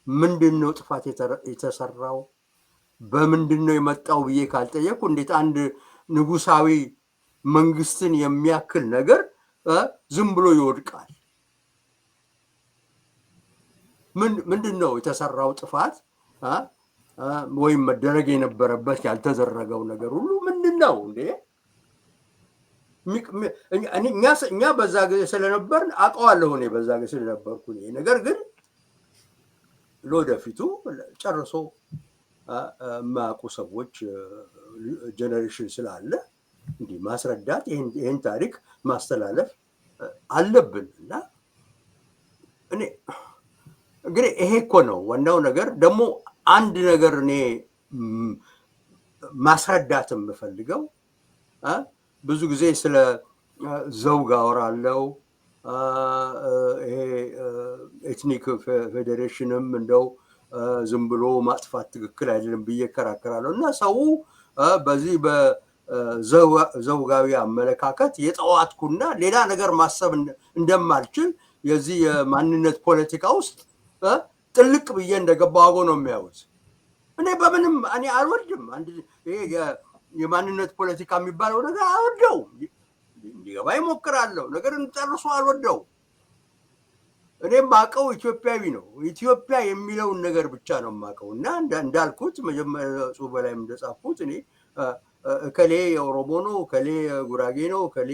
ምንድን ነው ጥፋት የተሰራው? በምንድን ነው የመጣው ብዬ ካልጠየቁ እንዴት አንድ ንጉሳዊ መንግስትን የሚያክል ነገር ዝም ብሎ ይወድቃል? ምንድን ነው የተሰራው ጥፋት ወይም መደረግ የነበረበት ያልተደረገው ነገር ሁሉ ምንድን ነው እንዴ? እኛ በዛ ጊዜ ስለነበር አውቀዋለሁ። እኔ በዛ ጊዜ ስለነበርኩ ነገር ግን ለወደፊቱ ጨርሶ የማያውቁ ሰዎች ጀነሬሽን ስላለ እንዲህ ማስረዳት ይህን ታሪክ ማስተላለፍ አለብን። እና እኔ እንግዲህ ይሄ እኮ ነው ዋናው ነገር። ደግሞ አንድ ነገር እኔ ማስረዳት የምፈልገው ብዙ ጊዜ ስለ ዘውግ አወራለሁ። ይሄ ኤትኒክ ፌዴሬሽንም እንደው ዝም ብሎ ማጥፋት ትክክል አይደለም ብዬ እከራከራለሁ። እና ሰው በዚህ በዘውጋዊ አመለካከት የጠዋትኩና ሌላ ነገር ማሰብ እንደማልችል የዚህ የማንነት ፖለቲካ ውስጥ ጥልቅ ብዬ እንደገባሁ አጎ ነው የሚያዩት። እኔ በምንም እኔ አልወድም። ይሄ የማንነት ፖለቲካ የሚባለው ነገር አልወደውም። እንዲገባ ይሞክራለሁ፣ ነገር ጨርሶ አልወደው። እኔም ማቀው ኢትዮጵያዊ ነው። ኢትዮጵያ የሚለውን ነገር ብቻ ነው ማቀው እና እንዳልኩት መጀመሪያ ጽሁፍ በላይም እንደጻፍኩት እኔ እከሌ የኦሮሞ ነው፣ እከሌ ጉራጌ ነው፣ እከሌ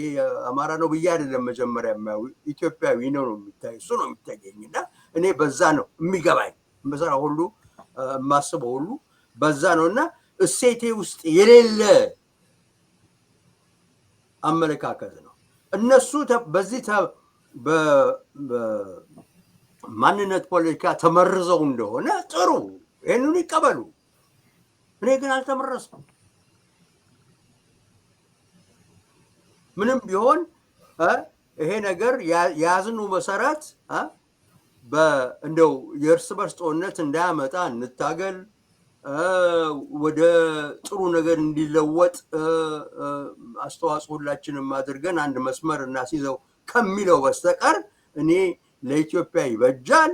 አማራ ነው ብዬ አይደለም መጀመሪያ የማየው ኢትዮጵያዊ ነው የሚታይ እሱ ነው የሚታየኝ እና እኔ በዛ ነው የሚገባኝ በዛ ሁሉ የማስበው ሁሉ በዛ ነው እና እሴቴ ውስጥ የሌለ አመለካከት ነው። እነሱ በዚህ በማንነት ፖለቲካ ተመርዘው እንደሆነ ጥሩ ይህንን ይቀበሉ። እኔ ግን አልተመረዝኩም። ምንም ቢሆን ይሄ ነገር የያዝነው መሰረት እንደው የእርስ በርስ ጦርነት እንዳያመጣ እንታገል፣ ወደ ጥሩ ነገር እንዲለወጥ አስተዋጽኦ ሁላችንም አድርገን አንድ መስመር እናስይዘው ከሚለው በስተቀር እኔ ለኢትዮጵያ ይበጃል፣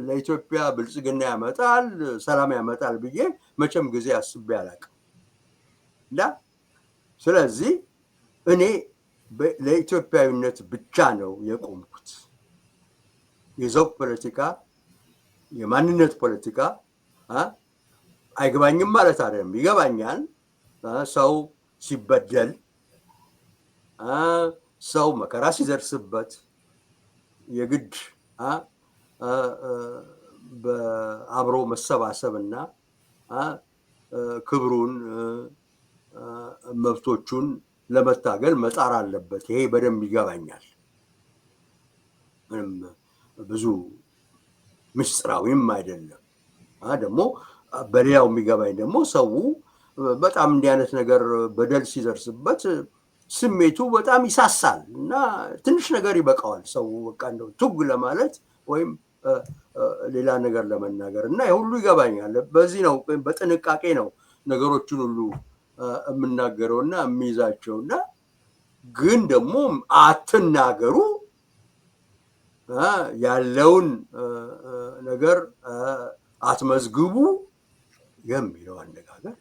ለኢትዮጵያ ብልጽግና ያመጣል፣ ሰላም ያመጣል ብዬ መቼም ጊዜ አስቤ አላውቅም እና ስለዚህ እኔ ለኢትዮጵያዊነት ብቻ ነው የቆምኩት። የዘውግ ፖለቲካ፣ የማንነት ፖለቲካ አይገባኝም ማለት አይደለም፣ ይገባኛል። ሰው ሲበደል፣ ሰው መከራ ሲደርስበት የግድ በአብሮ መሰባሰብና ክብሩን መብቶቹን ለመታገል መጣር አለበት። ይሄ በደንብ ይገባኛል። ምንም ብዙ ምስጢራዊም አይደለም። ደግሞ በሌላው የሚገባኝ ደግሞ ሰው በጣም እንዲህ አይነት ነገር በደል ሲደርስበት ስሜቱ በጣም ይሳሳል እና ትንሽ ነገር ይበቃዋል። ሰው በቃ እንደው ቱግ ለማለት ወይም ሌላ ነገር ለመናገር እና የሁሉ ይገባኛል። በዚህ ነው በጥንቃቄ ነው ነገሮችን ሁሉ የምናገረውና የሚይዛቸውና ግን ደግሞ አትናገሩ ያለውን ነገር አትመዝግቡ የሚለው አነጋገር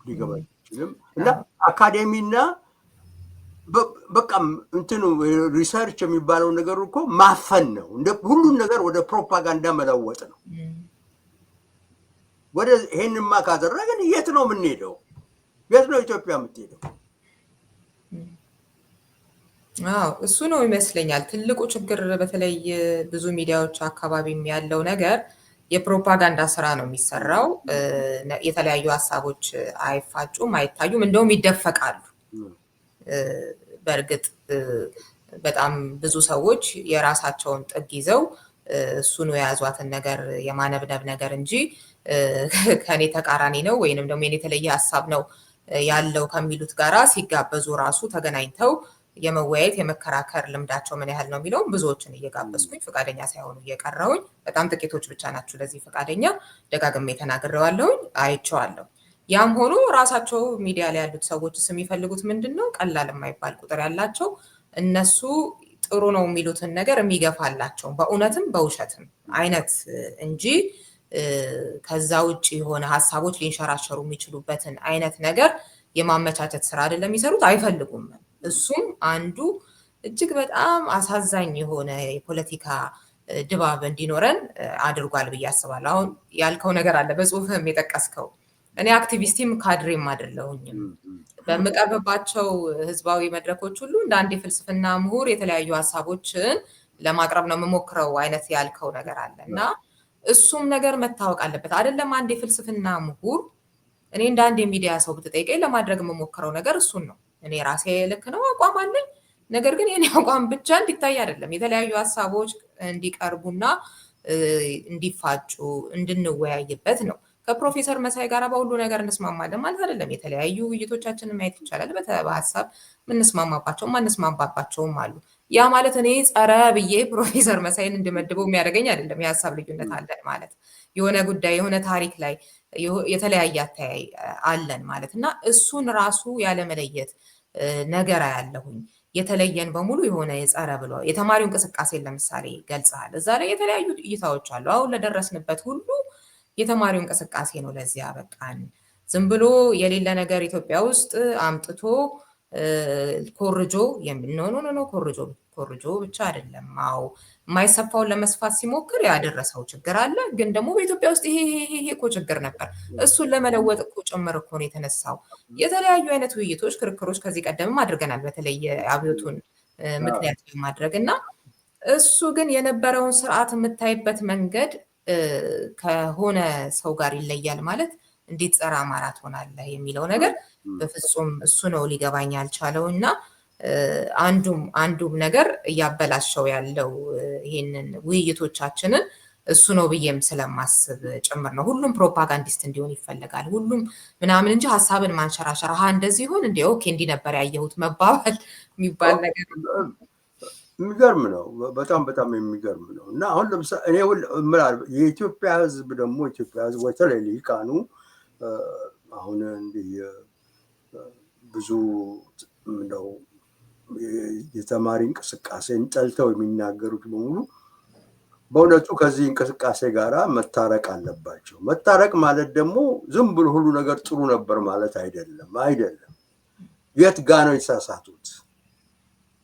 ሊገባ አይችልም እና አካዴሚና በቃ እንትኑ ሪሰርች የሚባለው ነገር እኮ ማፈን ነው። ሁሉን ነገር ወደ ፕሮፓጋንዳ መለወጥ ነው። ወደ ይሄንማ ካደረግን የት ነው የምንሄደው? የት ነው ኢትዮጵያ የምትሄደው? እሱ ነው ይመስለኛል ትልቁ ችግር። በተለይ ብዙ ሚዲያዎች አካባቢም ያለው ነገር የፕሮፓጋንዳ ስራ ነው የሚሰራው። የተለያዩ ሀሳቦች አይፋጩም፣ አይታዩም፣ እንደውም ይደፈቃሉ። በእርግጥ በጣም ብዙ ሰዎች የራሳቸውን ጥግ ይዘው እሱን የያዟትን ነገር የማነብነብ ነገር እንጂ ከኔ ተቃራኒ ነው ወይንም ደግሞ የኔ የተለየ ሀሳብ ነው ያለው ከሚሉት ጋራ ሲጋበዙ ራሱ ተገናኝተው የመወያየት የመከራከር ልምዳቸው ምን ያህል ነው የሚለውም ብዙዎችን እየጋበዝኩኝ ፈቃደኛ ሳይሆኑ እየቀረውኝ፣ በጣም ጥቂቶች ብቻ ናቸው ለዚህ ፈቃደኛ። ደጋግሜ ተናግሬዋለሁኝ፣ አይቼዋለሁ። ያም ሆኖ ራሳቸው ሚዲያ ላይ ያሉት ሰዎችስ የሚፈልጉት ምንድን ነው? ቀላል የማይባል ቁጥር ያላቸው እነሱ ጥሩ ነው የሚሉትን ነገር የሚገፋላቸው በእውነትም በውሸትም አይነት እንጂ ከዛ ውጭ የሆነ ሀሳቦች ሊንሸራሸሩ የሚችሉበትን አይነት ነገር የማመቻቸት ስራ አይደለም የሚሰሩት፣ አይፈልጉም። እሱም አንዱ እጅግ በጣም አሳዛኝ የሆነ የፖለቲካ ድባብ እንዲኖረን አድርጓል ብዬ አስባለሁ። አሁን ያልከው ነገር አለ በጽሁፍም የጠቀስከው። እኔ አክቲቪስቲም ካድሬም አይደለሁኝም። በምቀርብባቸው ህዝባዊ መድረኮች ሁሉ እንደ አንድ የፍልስፍና ምሁር የተለያዩ ሀሳቦችን ለማቅረብ ነው የምሞክረው አይነት ያልከው ነገር አለ እና እሱም ነገር መታወቅ አለበት። አይደለም አንድ የፍልስፍና ምሁር እኔ እንደ አንድ የሚዲያ ሰው ብትጠይቀኝ ለማድረግ የምሞክረው ነገር እሱን ነው። እኔ ራሴ ልክ ነው አቋም አለኝ። ነገር ግን የኔ አቋም ብቻ እንዲታይ አይደለም፣ የተለያዩ ሀሳቦች እንዲቀርቡና እንዲፋጩ እንድንወያይበት ነው። ከፕሮፌሰር መሳይ ጋር በሁሉ ነገር እንስማማለን ማለት አይደለም። የተለያዩ ውይይቶቻችንን ማየት ይቻላል። በሀሳብ የምንስማማባቸውም አንስማማባቸውም አሉ። ያ ማለት እኔ ጸረ ብዬ ፕሮፌሰር መሳይን እንድመድበው የሚያደርገኝ አይደለም። የሀሳብ ልዩነት አለን ማለት የሆነ ጉዳይ የሆነ ታሪክ ላይ የተለያየ አተያይ አለን ማለት እና እሱን ራሱ ያለመለየት ነገር ያለሁኝ የተለየን በሙሉ የሆነ የጸረ ብሎ የተማሪው እንቅስቃሴን ለምሳሌ ገልጸሃል። እዛ ላይ የተለያዩ እይታዎች አሉ። አሁን ለደረስንበት ሁሉ የተማሪው እንቅስቃሴ ነው ለዚያ በቃን። ዝም ብሎ የሌለ ነገር ኢትዮጵያ ውስጥ አምጥቶ ኮርጆ ኖ ኮርጆ ብቻ አይደለም። አዎ የማይሰፋውን ለመስፋት ሲሞክር ያደረሰው ችግር አለ። ግን ደግሞ በኢትዮጵያ ውስጥ ይሄ እኮ ችግር ነበር፣ እሱን ለመለወጥ እኮ ጭምር እኮ ነው የተነሳው። የተለያዩ አይነት ውይይቶች፣ ክርክሮች ከዚህ ቀደምም አድርገናል፣ በተለይ አብዮቱን ምክንያት በማድረግ እና እሱ ግን የነበረውን ስርዓት የምታይበት መንገድ ከሆነ ሰው ጋር ይለያል ማለት እንዴት ጸረ አማራ ትሆናለህ የሚለው ነገር በፍጹም እሱ ነው ሊገባኝ ያልቻለው እና አንዱም ነገር እያበላሸው ያለው ይሄንን ውይይቶቻችንን እሱ ነው ብዬም ስለማስብ ጭምር ነው። ሁሉም ፕሮፓጋንዲስት እንዲሆን ይፈልጋል፣ ሁሉም ምናምን እንጂ ሀሳብን ማንሸራሸር እንደዚህ ይሁን እንዴ ኦኬ እንዲህ ነበር ያየሁት መባባል የሚባል ነገር የሚገርም ነው። በጣም በጣም የሚገርም ነው። እና አሁን ለምሳሌ እኔ የኢትዮጵያ ሕዝብ ደግሞ ኢትዮጵያ ሕዝብ በተለይ ልሂቃኑ አሁን እንዲህ ብዙ ነው የተማሪ እንቅስቃሴን ጠልተው የሚናገሩት በሙሉ በእውነቱ ከዚህ እንቅስቃሴ ጋር መታረቅ አለባቸው። መታረቅ ማለት ደግሞ ዝም ብሎ ሁሉ ነገር ጥሩ ነበር ማለት አይደለም። የት ጋ ነው የተሳሳቱት?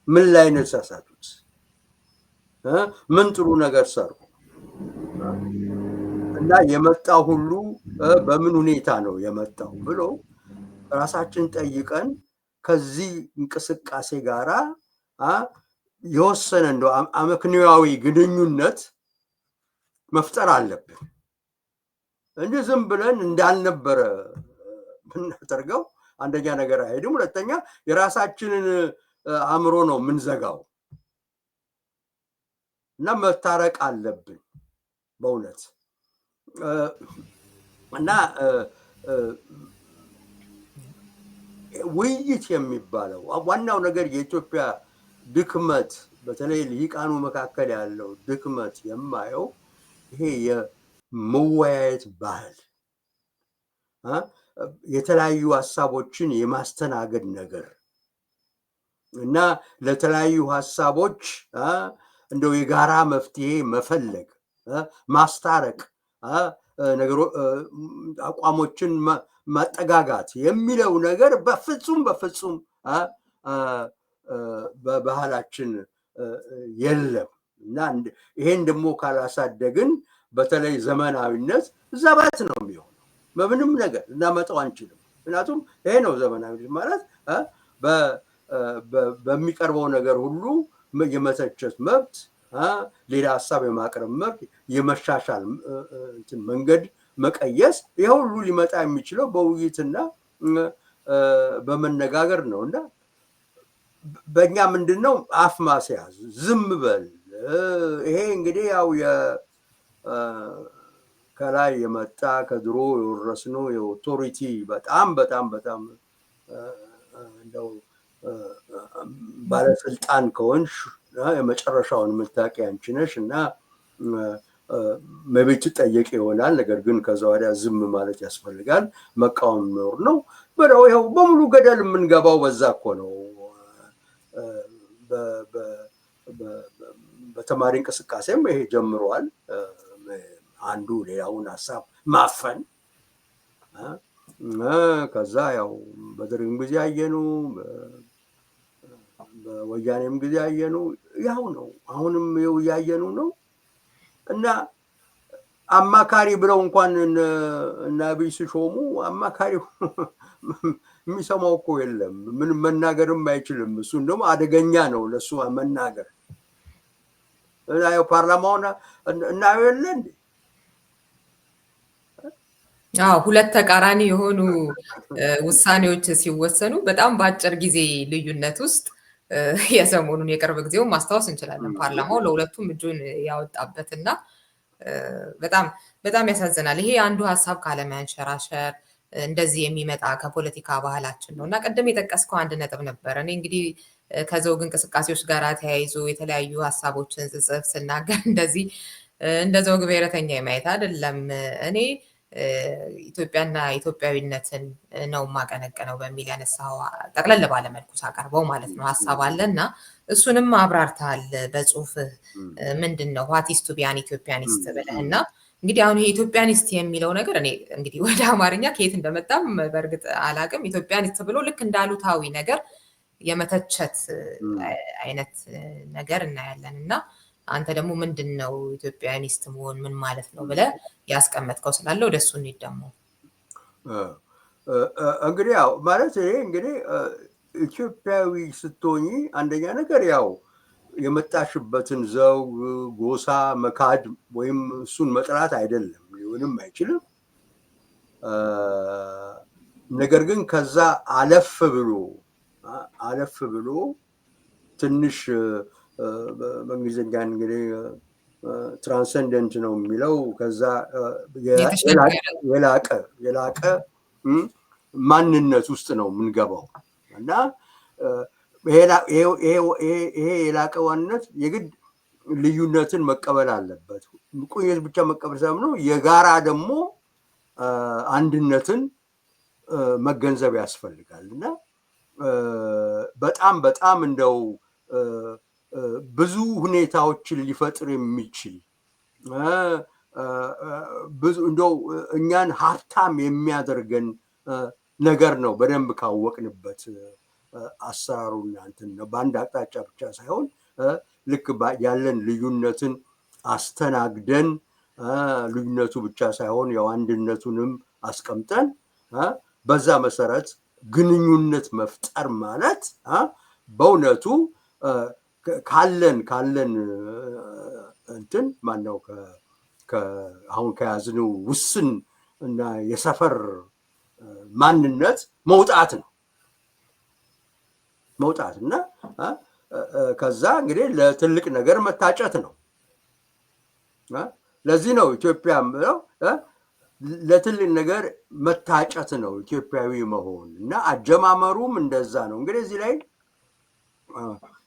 ምን ላይ ነው የተሳሳቱት? ምን ጥሩ ነገር ሰሩ? እና የመጣው ሁሉ በምን ሁኔታ ነው የመጣው ብሎ ራሳችን ጠይቀን ከዚህ እንቅስቃሴ ጋራ የወሰነ እንደው አመክንዮአዊ ግንኙነት መፍጠር አለብን እንጂ ዝም ብለን እንዳልነበረ ብናደርገው አንደኛ ነገር አይሄድም፣ ሁለተኛ የራሳችንን አእምሮ ነው የምንዘጋው። እና መታረቅ አለብን በእውነት እና ውይይት የሚባለው ዋናው ነገር የኢትዮጵያ ድክመት፣ በተለይ ልሂቃኑ መካከል ያለው ድክመት የማየው ይሄ የመወያየት ባህል፣ የተለያዩ ሀሳቦችን የማስተናገድ ነገር እና ለተለያዩ ሀሳቦች እንደው የጋራ መፍትሄ መፈለግ፣ ማስታረቅ፣ አቋሞችን ማጠጋጋት የሚለው ነገር በፍጹም በባህላችን የለም። እና ይሄን ደግሞ ካላሳደግን በተለይ ዘመናዊነት ዘበት ነው የሚሆነው። በምንም ነገር እናመጣው አንችልም። ምክንያቱም ይሄ ነው ዘመናዊነት ማለት በሚቀርበው ነገር ሁሉ የመተቸት መብት፣ ሌላ ሀሳብ የማቅረብ መብት፣ የመሻሻል መንገድ መቀየስ፣ ይህ ሁሉ ሊመጣ የሚችለው በውይይትና በመነጋገር ነው። እና በእኛ ምንድን ነው አፍ ማስያዝ፣ ዝም በል። ይሄ እንግዲህ ያው ከላይ የመጣ ከድሮ የወረስነው የኦቶሪቲ በጣም እንደው ባለስልጣን ከሆንሽ የመጨረሻውን የምታውቂ አንቺ ነሽ እና መቤት ጠየቅ ይሆናል። ነገር ግን ከዛ ወዲያ ዝም ማለት ያስፈልጋል። መቃወም ኖር ነው ብለው ይኸው በሙሉ ገደል የምንገባው በዛ እኮ ነው። በተማሪ እንቅስቃሴም ይሄ ጀምሯል። አንዱ ሌላውን ሀሳብ ማፈን፣ ከዛ ያው በደርግም ጊዜ አየኑ፣ በወያኔም ጊዜ አየኑ፣ ያው ነው። አሁንም ይኸው እያየኑ ነው። እና አማካሪ ብለው እንኳን እና አብይ ሲሾሙ አማካሪ የሚሰማው እኮ የለም። ምንም መናገርም አይችልም። እሱ እንደውም አደገኛ ነው ለሱ መናገር። እና ያው ፓርላማውን እናየው የለ እንዴ? ሁለት ተቃራኒ የሆኑ ውሳኔዎች ሲወሰኑ በጣም በአጭር ጊዜ ልዩነት ውስጥ የሰሞኑን የቅርብ ጊዜውን ማስታወስ እንችላለን። ፓርላማው ለሁለቱም እጁን ያወጣበትና በጣም ያሳዝናል። ይሄ አንዱ ሀሳብ ካለማንሸራሸር እንደዚህ የሚመጣ ከፖለቲካ ባህላችን ነው። እና ቀደም የጠቀስከው አንድ ነጥብ ነበር። እኔ እንግዲህ ከዘውግ እንቅስቃሴዎች ጋር ተያይዞ የተለያዩ ሀሳቦችን ስጽፍ ስናገር እንደዚህ እንደ ዘውግ ብሔረተኛ የማየት አይደለም። እኔ ኢትዮጵያና ኢትዮጵያዊነትን ነው ማቀነቀነው በሚል ያነሳው ጠቅለል ባለመልኩ ሳቀርበው ማለት ነው ሀሳብ አለ እና እሱንም አብራርተሃል በጽሁፍህ። ምንድን ነው ዋት ኢዝ ቱ ቢ አን ኢትዮጵያኒስት ብለህ እና እንግዲህ አሁን ይሄ ኢትዮጵያኒስት የሚለው ነገር እኔ እንግዲህ ወደ አማርኛ ከየት እንደመጣም በእርግጥ አላቅም። ኢትዮጵያኒስት ብሎ ልክ እንዳሉታዊ ነገር የመተቸት አይነት ነገር እናያለን። እና አንተ ደግሞ ምንድነው ኢትዮጵያኒስት መሆን ምን ማለት ነው ብለህ ያስቀመጥከው ስላለ ወደሱ እንሂድ ደግሞ። እንግዲህ ያው ማለት ይሄ እንግዲህ ኢትዮጵያዊ ስትሆኚ አንደኛ ነገር ያው የመጣሽበትን ዘውግ ጎሳ መካድ ወይም እሱን መጥራት አይደለም፣ ሊሆንም አይችልም። ነገር ግን ከዛ አለፍ ብሎ ትንሽ በእንግሊዝኛ እንግዲህ ትራንሰንደንት ነው የሚለው ከዛ የላቀ ማንነት ውስጥ ነው የምንገባው እና ይሄ የላቀ ዋንነት የግድ ልዩነትን መቀበል አለበት። ቁኝት ብቻ መቀበል ሳይሆን የጋራ ደግሞ አንድነትን መገንዘብ ያስፈልጋል እና በጣም እንደው ብዙ ሁኔታዎችን ሊፈጥር የሚችል ብዙ እንደው እኛን ሀብታም የሚያደርገን ነገር ነው በደንብ ካወቅንበት አሰራሩና እንትን ነው። በአንድ አቅጣጫ ብቻ ሳይሆን ልክ ያለን ልዩነትን አስተናግደን ልዩነቱ ብቻ ሳይሆን ያው አንድነቱንም አስቀምጠን በዛ መሰረት ግንኙነት መፍጠር ማለት በእውነቱ ካለን እንትን ማነው አሁን ከያዝነው ውስን እና የሰፈር ማንነት መውጣት እና ከዛ እንግዲህ ለትልቅ ነገር መታጨት ነው። ለዚህ ነው ኢትዮጵያ ለትልቅ ነገር መታጨት ነው ኢትዮጵያዊ መሆን እና አጀማመሩም እንደዛ ነው። እንግዲህ እዚህ ላይ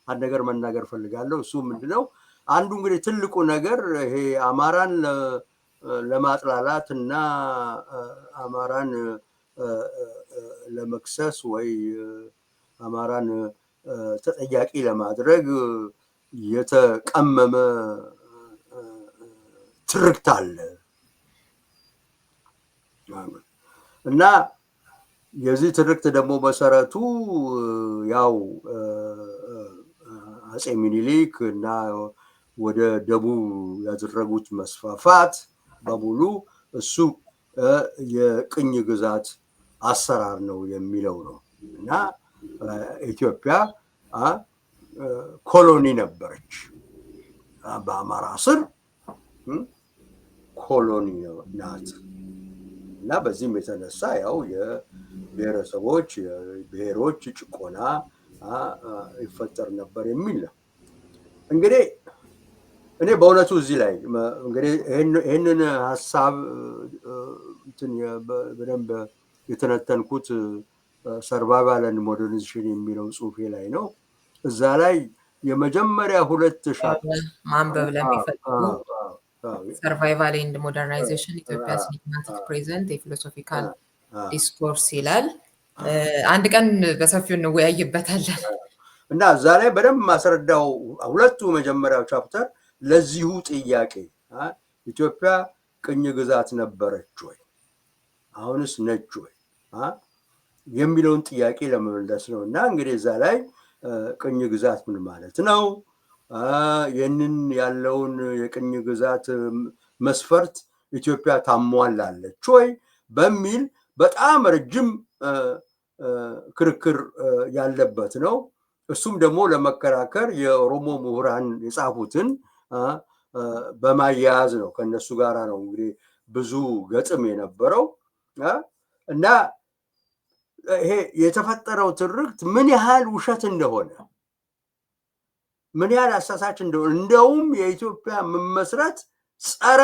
አንድ ነገር መናገር ፈልጋለሁ። እሱ ምንድነው አንዱ እንግዲህ ትልቁ ነገር ይሄ አማራን ለማጥላላት እና አማራን ለመክሰስ ወይ አማራን ተጠያቂ ለማድረግ የተቀመመ ትርክት አለ እና የዚህ ትርክት ደግሞ መሰረቱ ያው አፄ ሚኒሊክ እና ወደ ደቡብ ያደረጉት መስፋፋት በሙሉ እሱ የቅኝ ግዛት አሰራር ነው የሚለው ነው እና ኢትዮጵያ ኮሎኒ ነበረች፣ በአማራ ስር ኮሎኒ ናት እና በዚህም የተነሳ ያው የብሔረሰቦች ብሔሮች ጭቆና ይፈጠር ነበር የሚል ነው። እንግዲህ እኔ በእውነቱ እዚህ ላይ እንግዲህ ይህንን ሀሳብ በደንብ የተነተንኩት ሰርቫይቫል ኤንድ ሞደርናይዜሽን የሚለው ጽሁፌ ላይ ነው። እዛ ላይ የመጀመሪያ ሁለት ማንበብ ለሚፈልጉ ሰርቫይቫል ኤንድ ሞደርናይዜሽን ኢትዮጵያስ ኢኒግማቲክ ፕሬዘንት የፊሎሶፊካል ዲስኮርስ ይላል። አንድ ቀን በሰፊው እንወያይበታለን እና እዛ ላይ በደንብ ማስረዳው ሁለቱ መጀመሪያው ቻፕተር ለዚሁ ጥያቄ ኢትዮጵያ ቅኝ ግዛት ነበረች ወይ አሁንስ ነች ወይ የሚለውን ጥያቄ ለመመለስ ነው። እና እንግዲህ እዛ ላይ ቅኝ ግዛት ምን ማለት ነው፣ ይህንን ያለውን የቅኝ ግዛት መስፈርት ኢትዮጵያ ታሟላለች ወይ በሚል በጣም ረጅም ክርክር ያለበት ነው። እሱም ደግሞ ለመከራከር የኦሮሞ ምሁራን የጻፉትን በማያያዝ ነው። ከነሱ ጋራ ነው እንግዲህ ብዙ ገጥም የነበረው እና ይሄ የተፈጠረው ትርክት ምን ያህል ውሸት እንደሆነ ምን ያህል አሳሳች እንደሆነ እንደውም የኢትዮጵያ መመስረት ጸረ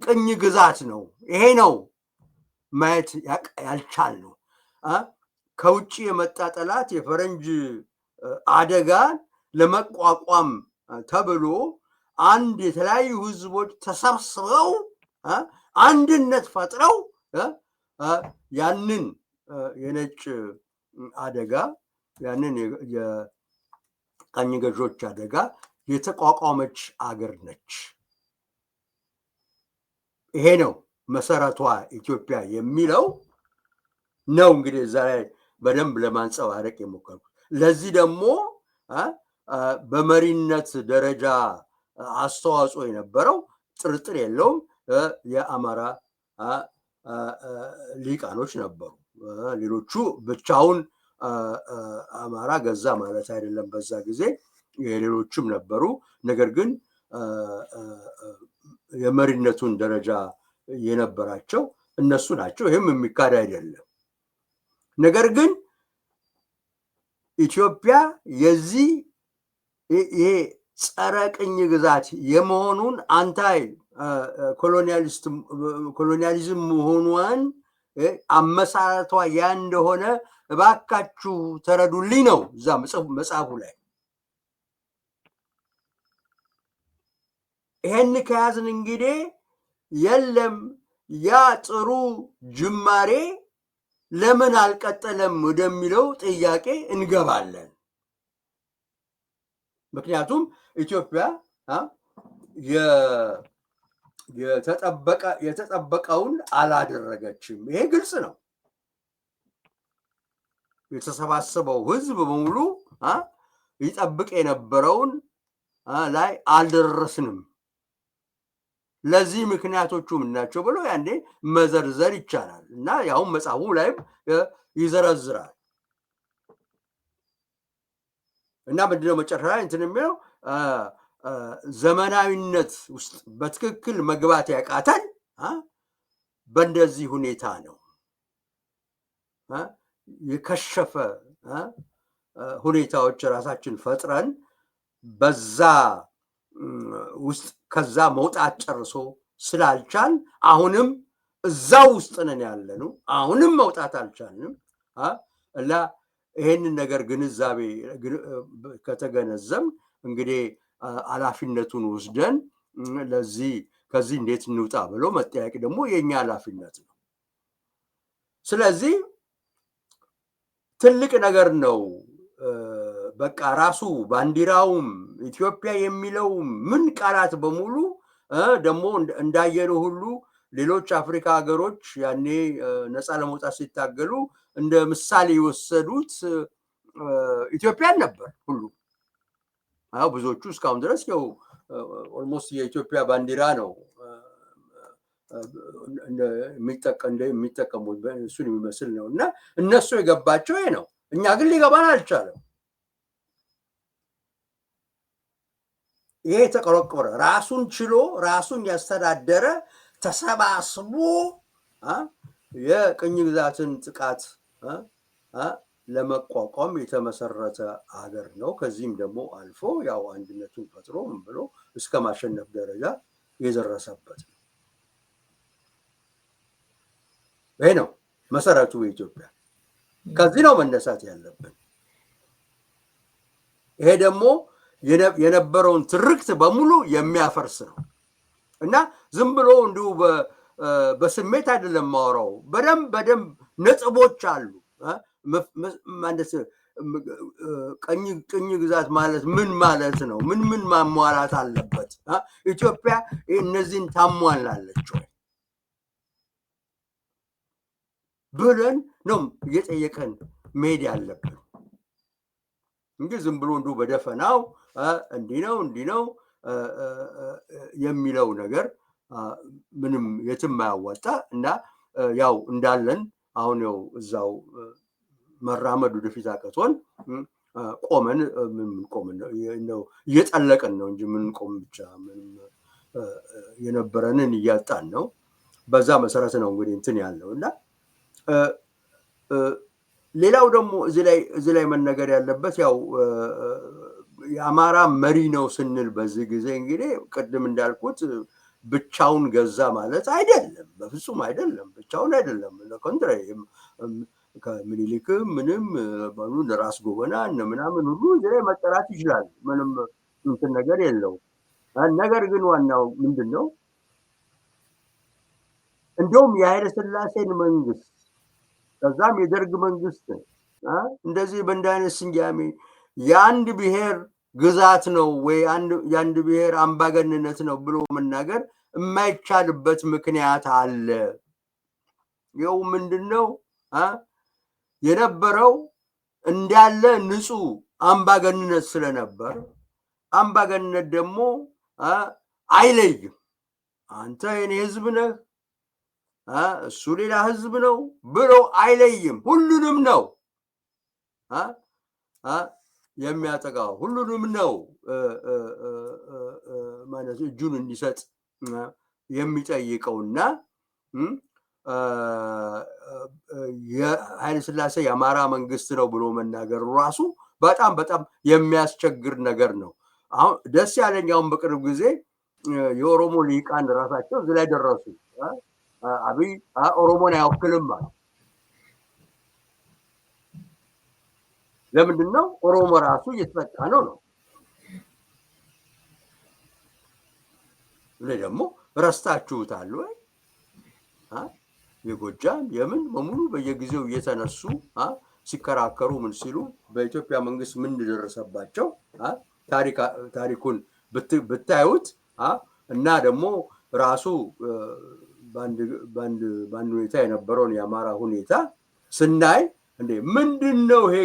ቅኝ ግዛት ነው። ይሄ ነው ማየት ያልቻል ነው። ከውጭ የመጣ ጠላት የፈረንጅ አደጋን ለመቋቋም ተብሎ አንድ የተለያዩ ህዝቦች ተሰብስበው አንድነት ፈጥረው ያንን የነጭ አደጋ ያንን የቀኝ ገዦች አደጋ የተቋቋመች አገር ነች። ይሄ ነው መሰረቷ ኢትዮጵያ የሚለው ነው። እንግዲህ እዛ ላይ በደንብ ለማንጸባረቅ የሞከርኩት። ለዚህ ደግሞ በመሪነት ደረጃ አስተዋጽኦ የነበረው ጥርጥር የለውም የአማራ ሊቃኖች ነበሩ። ሌሎቹ ብቻውን አማራ ገዛ ማለት አይደለም፣ በዛ ጊዜ የሌሎችም ነበሩ። ነገር ግን የመሪነቱን ደረጃ የነበራቸው እነሱ ናቸው። ይህም የሚካድ አይደለም። ነገር ግን ኢትዮጵያ የዚህ ይሄ ጸረ ቅኝ ግዛት የመሆኑን አንታይ ኮሎኒያሊዝም መሆኗን አመሳረቷ ያ እንደሆነ እባካችሁ ተረዱልኝ ነው እዛ መጽሐፉ ላይ። ይሄን ከያዝን እንግዲህ የለም ያ ጥሩ ጅማሬ ለምን አልቀጠለም ወደሚለው ጥያቄ እንገባለን። ምክንያቱም ኢትዮጵያ የተጠበቀውን አላደረገችም። ይሄ ግልጽ ነው። የተሰባሰበው ህዝብ በሙሉ ይጠብቅ የነበረውን ላይ አልደረስንም። ለዚህ ምክንያቶቹ ምናቸው ብሎ ያኔ መዘርዘር ይቻላል እና ያውም መጽሐፉ ላይም ይዘረዝራል። እና ምንድነው መጨረሻ ላይ እንትን የሚለው ዘመናዊነት ውስጥ በትክክል መግባት ያቃተን በእንደዚህ ሁኔታ ነው። የከሸፈ ሁኔታዎች ራሳችን ፈጥረን በዛ ውስጥ ከዛ መውጣት ጨርሶ ስላልቻል አሁንም እዛው ውስጥ ነን ያለነው። አሁንም መውጣት አልቻልንም እና ይሄንን ነገር ግንዛቤ ከተገነዘም እንግዲህ ኃላፊነቱን ወስደን ከዚህ እንዴት እንውጣ ብሎ መጠያቂ ደግሞ የኛ ኃላፊነት ነው። ስለዚህ ትልቅ ነገር ነው። በቃ ራሱ ባንዲራውም ኢትዮጵያ የሚለው ምን ቃላት በሙሉ ደግሞ እንዳየነው ሁሉ ሌሎች አፍሪካ ሀገሮች ያኔ ነፃ ለመውጣት ሲታገሉ እንደ ምሳሌ የወሰዱት ኢትዮጵያን ነበር ሁሉ። ብዙዎቹ እስካሁን ድረስ ያው ኦልሞስት የኢትዮጵያ ባንዲራ ነው የሚጠቀሙት፣ እሱን የሚመስል ነው እና እነሱ የገባቸው ይሄ ነው። እኛ ግን ሊገባን አልቻለም። ይሄ የተቆረቆረ ራሱን ችሎ ራሱን ያስተዳደረ ተሰባስቦ የቅኝ ግዛትን ጥቃት ለመቋቋም የተመሰረተ ሀገር ነው። ከዚህም ደግሞ አልፎ ያው አንድነቱን ፈጥሮ ምን ብሎ እስከ ማሸነፍ ደረጃ የደረሰበት ነው። ይሄ ነው መሰረቱ የኢትዮጵያ። ከዚህ ነው መነሳት ያለብን። ይሄ ደግሞ የነበረውን ትርክት በሙሉ የሚያፈርስ ነው እና ዝም ብሎ እንዲሁ በስሜት አይደለም ማወራው። በደንብ ነጥቦች አሉ። ቅኝ ግዛት ማለት ምን ማለት ነው? ምን ማሟላት አለበት? ኢትዮጵያ እነዚህን ታሟላለች ወይ ብለን ነው እየጠየቀን መሄድ ያለብን እንጂ ዝም ብሎ እንዲሁ በደፈናው እንዲህ ነው የሚለው ነገር ምንም የትም ማያዋጣ እና ያው እንዳለን አሁን ያው እዛው መራመድ ወደፊት አቅቶን ቆመን ነው እየጠለቀን ነው እንጂ ምን ቆም ብቻ ምንም የነበረንን እያጣን ነው። በዛ መሰረት ነው እንግዲህ እንትን ያለው እና ሌላው ደግሞ እዚህ ላይ መነገር ያለበት ያው የአማራ መሪ ነው ስንል በዚህ ጊዜ እንግዲህ ቅድም እንዳልኩት ብቻውን ገዛ ማለት አይደለም፣ በፍጹም አይደለም። ብቻውን አይደለም። ለኮንትራ ከምኒልክ ምንም ባሉ ራስ ጎበና ምናምን ሁሉ እዚህ ላይ መጠራት ይችላል። ምንም እንትን ነገር የለው። ነገር ግን ዋናው ምንድነው እንደውም የኃይለ ሥላሴን መንግስት ከዛም የደርግ መንግስት እንደዚህ በእንዲህ አይነት ስያሜ የአንድ ብሔር ግዛት ነው ወይ የአንድ ብሔር አምባገንነት ነው ብሎ መናገር የማይቻልበት ምክንያት አለ። ይኸው ምንድነው የነበረው እንዳለ ንጹህ አምባገንነት ስለነበር አምባገንነት ደግሞ አይለይም። አንተ የኔ ህዝብ ነህ፣ እሱ ሌላ ህዝብ ነው ብሎ አይለይም። ሁሉንም ነው የሚያጠቃው፣ ሁሉንም ነው ማለት እጁን እንዲሰጥ የሚጠይቀውና የኃይለ ሥላሴ የአማራ መንግስት ነው ብሎ መናገር ራሱ በጣም በጣም የሚያስቸግር ነገር ነው። አሁን ደስ ያለኝ አሁን በቅርብ ጊዜ የኦሮሞ ሊቃን ራሳቸው እዚህ ላይ ደረሱ። አብይ ኦሮሞን አይወክልም ማለት ለምንድን ነው? ኦሮሞ ራሱ እየተጠቃ ነው። ደግሞ ረስታችሁታል ወይ? የጎጃም የምን በሙሉ በየጊዜው እየተነሱ ሲከራከሩ ምን ሲሉ በኢትዮጵያ መንግስት ምን እንደደረሰባቸው ታሪኩን ብታዩት እና ደግሞ ራሱ በአንድ ሁኔታ የነበረውን የአማራ ሁኔታ ስናይ እንዴ ምንድን ነው ይሄ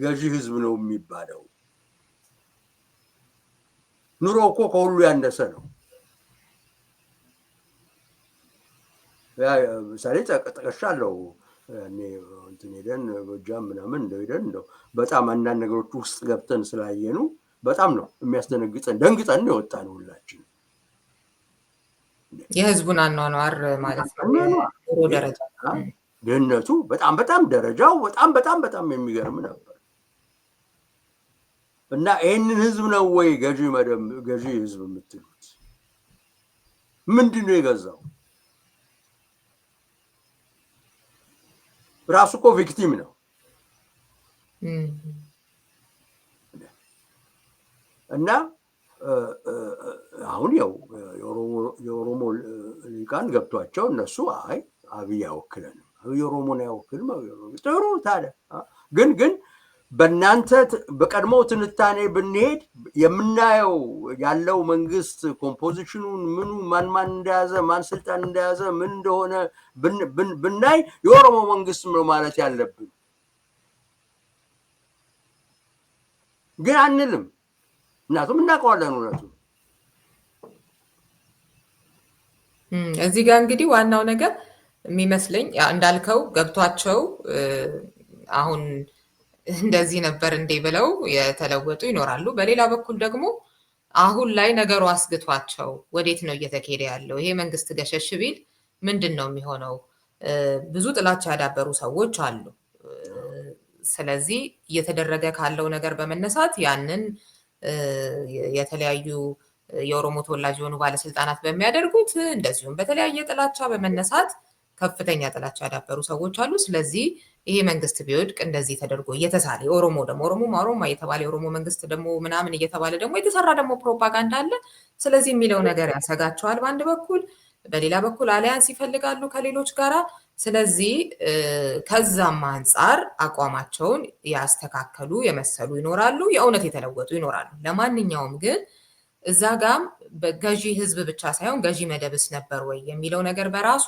ገዢ ህዝብ ነው የሚባለው? ኑሮ እኮ ከሁሉ ያነሰ ነው። ምሳሌ ጠቅሻለሁ። እኔ እንትን ሄደን ጎጃም ምናምን ሄደን በጣም አንዳንድ ነገሮች ውስጥ ገብተን ስላየኑ በጣም ነው የሚያስደነግጠን። ደንግጠን ነው የወጣን ሁላችን። የህዝቡን አኗኗር ማለት ነው። ኑሮ ደረጃ ድህነቱ በጣም በጣም ደረጃው በጣም በጣም በጣም የሚገርም ነበር። እና ይህንን ህዝብ ነው ወይ ገዢ ህዝብ የምትሉት? ምንድን ነው የገዛው? ራሱ እኮ ቪክቲም ነው። እና አሁን ያው የኦሮሞ ሊቃን ገብቷቸው እነሱ አይ አብይ አይወክለንም፣ አብይ ኦሮሞን አይወክልም። ጥሩ ታዲያ ግን በእናንተ በቀድሞ ትንታኔ ብንሄድ የምናየው ያለው መንግስት ኮምፖዚሽኑን ምኑ ማን እንደያዘ ማን ስልጣን እንደያዘ ምን እንደሆነ ብናይ የኦሮሞ መንግስት ነው ማለት ያለብን፣ ግን አንልም። እናቱም እናውቀዋለን እውነቱ። እዚህ ጋር እንግዲህ ዋናው ነገር የሚመስለኝ እንዳልከው ገብቷቸው አሁን እንደዚህ ነበር እንዴ ብለው የተለወጡ ይኖራሉ። በሌላ በኩል ደግሞ አሁን ላይ ነገሩ አስግቷቸው ወዴት ነው እየተካሄደ ያለው? ይሄ መንግስት ገሸሽ ቢል ምንድን ነው የሚሆነው? ብዙ ጥላቻ ያዳበሩ ሰዎች አሉ። ስለዚህ እየተደረገ ካለው ነገር በመነሳት ያንን የተለያዩ የኦሮሞ ተወላጅ የሆኑ ባለስልጣናት በሚያደርጉት እንደዚሁም በተለያየ ጥላቻ በመነሳት ከፍተኛ ጥላቻ ያዳበሩ ሰዎች አሉ። ስለዚህ ይሄ መንግስት ቢወድቅ እንደዚህ ተደርጎ እየተሳለ ኦሮሞ እየተባለ የኦሮሞ መንግስት ደግሞ ምናምን እየተባለ ደግሞ የተሰራ ደግሞ ፕሮፓጋንዳ አለ። ስለዚህ የሚለው ነገር ያሰጋቸዋል በአንድ በኩል፣ በሌላ በኩል አሊያንስ ይፈልጋሉ ከሌሎች ጋራ። ስለዚህ ከዛም አንጻር አቋማቸውን ያስተካከሉ የመሰሉ ይኖራሉ፣ የእውነት የተለወጡ ይኖራሉ። ለማንኛውም ግን እዛ ጋም በገዢ ህዝብ ብቻ ሳይሆን ገዢ መደብስ ነበር ወይ የሚለው ነገር በራሱ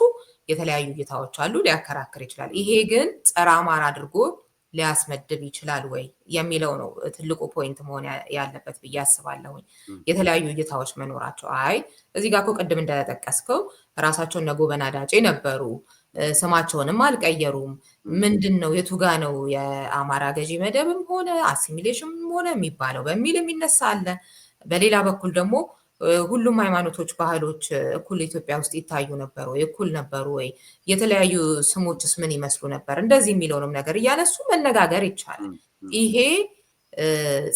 የተለያዩ እይታዎች አሉ፣ ሊያከራክር ይችላል። ይሄ ግን ጸረ አማራ አድርጎ ሊያስመድብ ይችላል ወይ የሚለው ነው ትልቁ ፖይንት መሆን ያለበት ብዬ አስባለሁኝ። የተለያዩ እይታዎች መኖራቸው አይ እዚህ ጋር እኮ ቅድም እንደጠቀስከው ራሳቸውን ነጎበና ዳጬ ነበሩ፣ ስማቸውንም አልቀየሩም። ምንድን ነው የቱጋ ነው የአማራ ገዢ መደብም ሆነ አሲሚሌሽንም ሆነ የሚባለው በሚል የሚነሳ አለ። በሌላ በኩል ደግሞ ሁሉም ሃይማኖቶች፣ ባህሎች እኩል ኢትዮጵያ ውስጥ ይታዩ ነበሩ ወይ? እኩል ነበሩ ወይ? የተለያዩ ስሞችስ ምን ይመስሉ ነበር? እንደዚህ የሚለውንም ነገር እያነሱ መነጋገር ይቻላል። ይሄ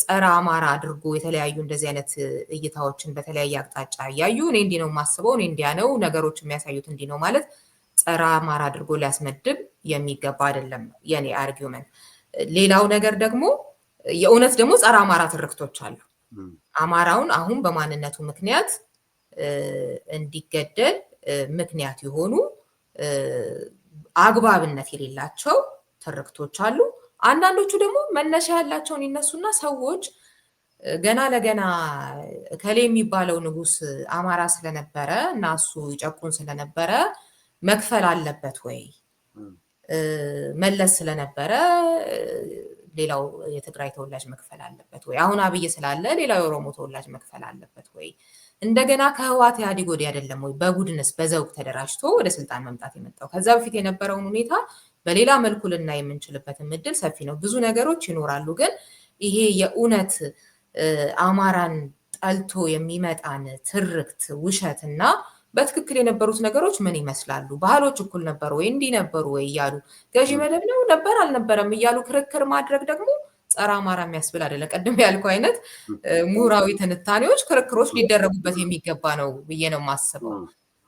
ጸረ አማራ አድርጎ የተለያዩ እንደዚህ አይነት እይታዎችን በተለያየ አቅጣጫ እያዩ እኔ እንዲህ ነው የማስበው፣ እኔ እንዲያ ነው ነገሮች የሚያሳዩት እንዲህ ነው ማለት ጸረ አማራ አድርጎ ሊያስመድብ የሚገባ አይደለም የኔ አርጊውመንት። ሌላው ነገር ደግሞ የእውነት ደግሞ ጸረ አማራ ትርክቶች አሉ። አማራውን አሁን በማንነቱ ምክንያት እንዲገደል ምክንያት የሆኑ አግባብነት የሌላቸው ትርክቶች አሉ። አንዳንዶቹ ደግሞ መነሻ ያላቸውን ይነሱና ሰዎች ገና ለገና ከሌ የሚባለው ንጉስ አማራ ስለነበረ እና እሱ ይጨቁን ስለነበረ መክፈል አለበት ወይ? መለስ ስለነበረ ሌላው የትግራይ ተወላጅ መክፈል አለበት ወይ? አሁን አብይ ስላለ ሌላው የኦሮሞ ተወላጅ መክፈል አለበት ወይ? እንደገና ከህዋት ኢህአዴግ ወዲህ አይደለም ወይ በቡድንስ በዘውግ ተደራጅቶ ወደ ስልጣን መምጣት የመጣው? ከዛ በፊት የነበረውን ሁኔታ በሌላ መልኩ ልናይ የምንችልበትን እድል ሰፊ ነው። ብዙ ነገሮች ይኖራሉ። ግን ይሄ የእውነት አማራን ጠልቶ የሚመጣን ትርክት ውሸት እና በትክክል የነበሩት ነገሮች ምን ይመስላሉ? ባህሎች እኩል ነበሩ ወይ? እንዲህ ነበሩ ወይ እያሉ ገዢ መደብ ነው ነበር አልነበረም እያሉ ክርክር ማድረግ ደግሞ ጸረ አማራ የሚያስብል አይደለም። ቀደም ያልኩ አይነት ምሁራዊ ትንታኔዎች፣ ክርክሮች ሊደረጉበት የሚገባ ነው ብዬ ነው የማስበው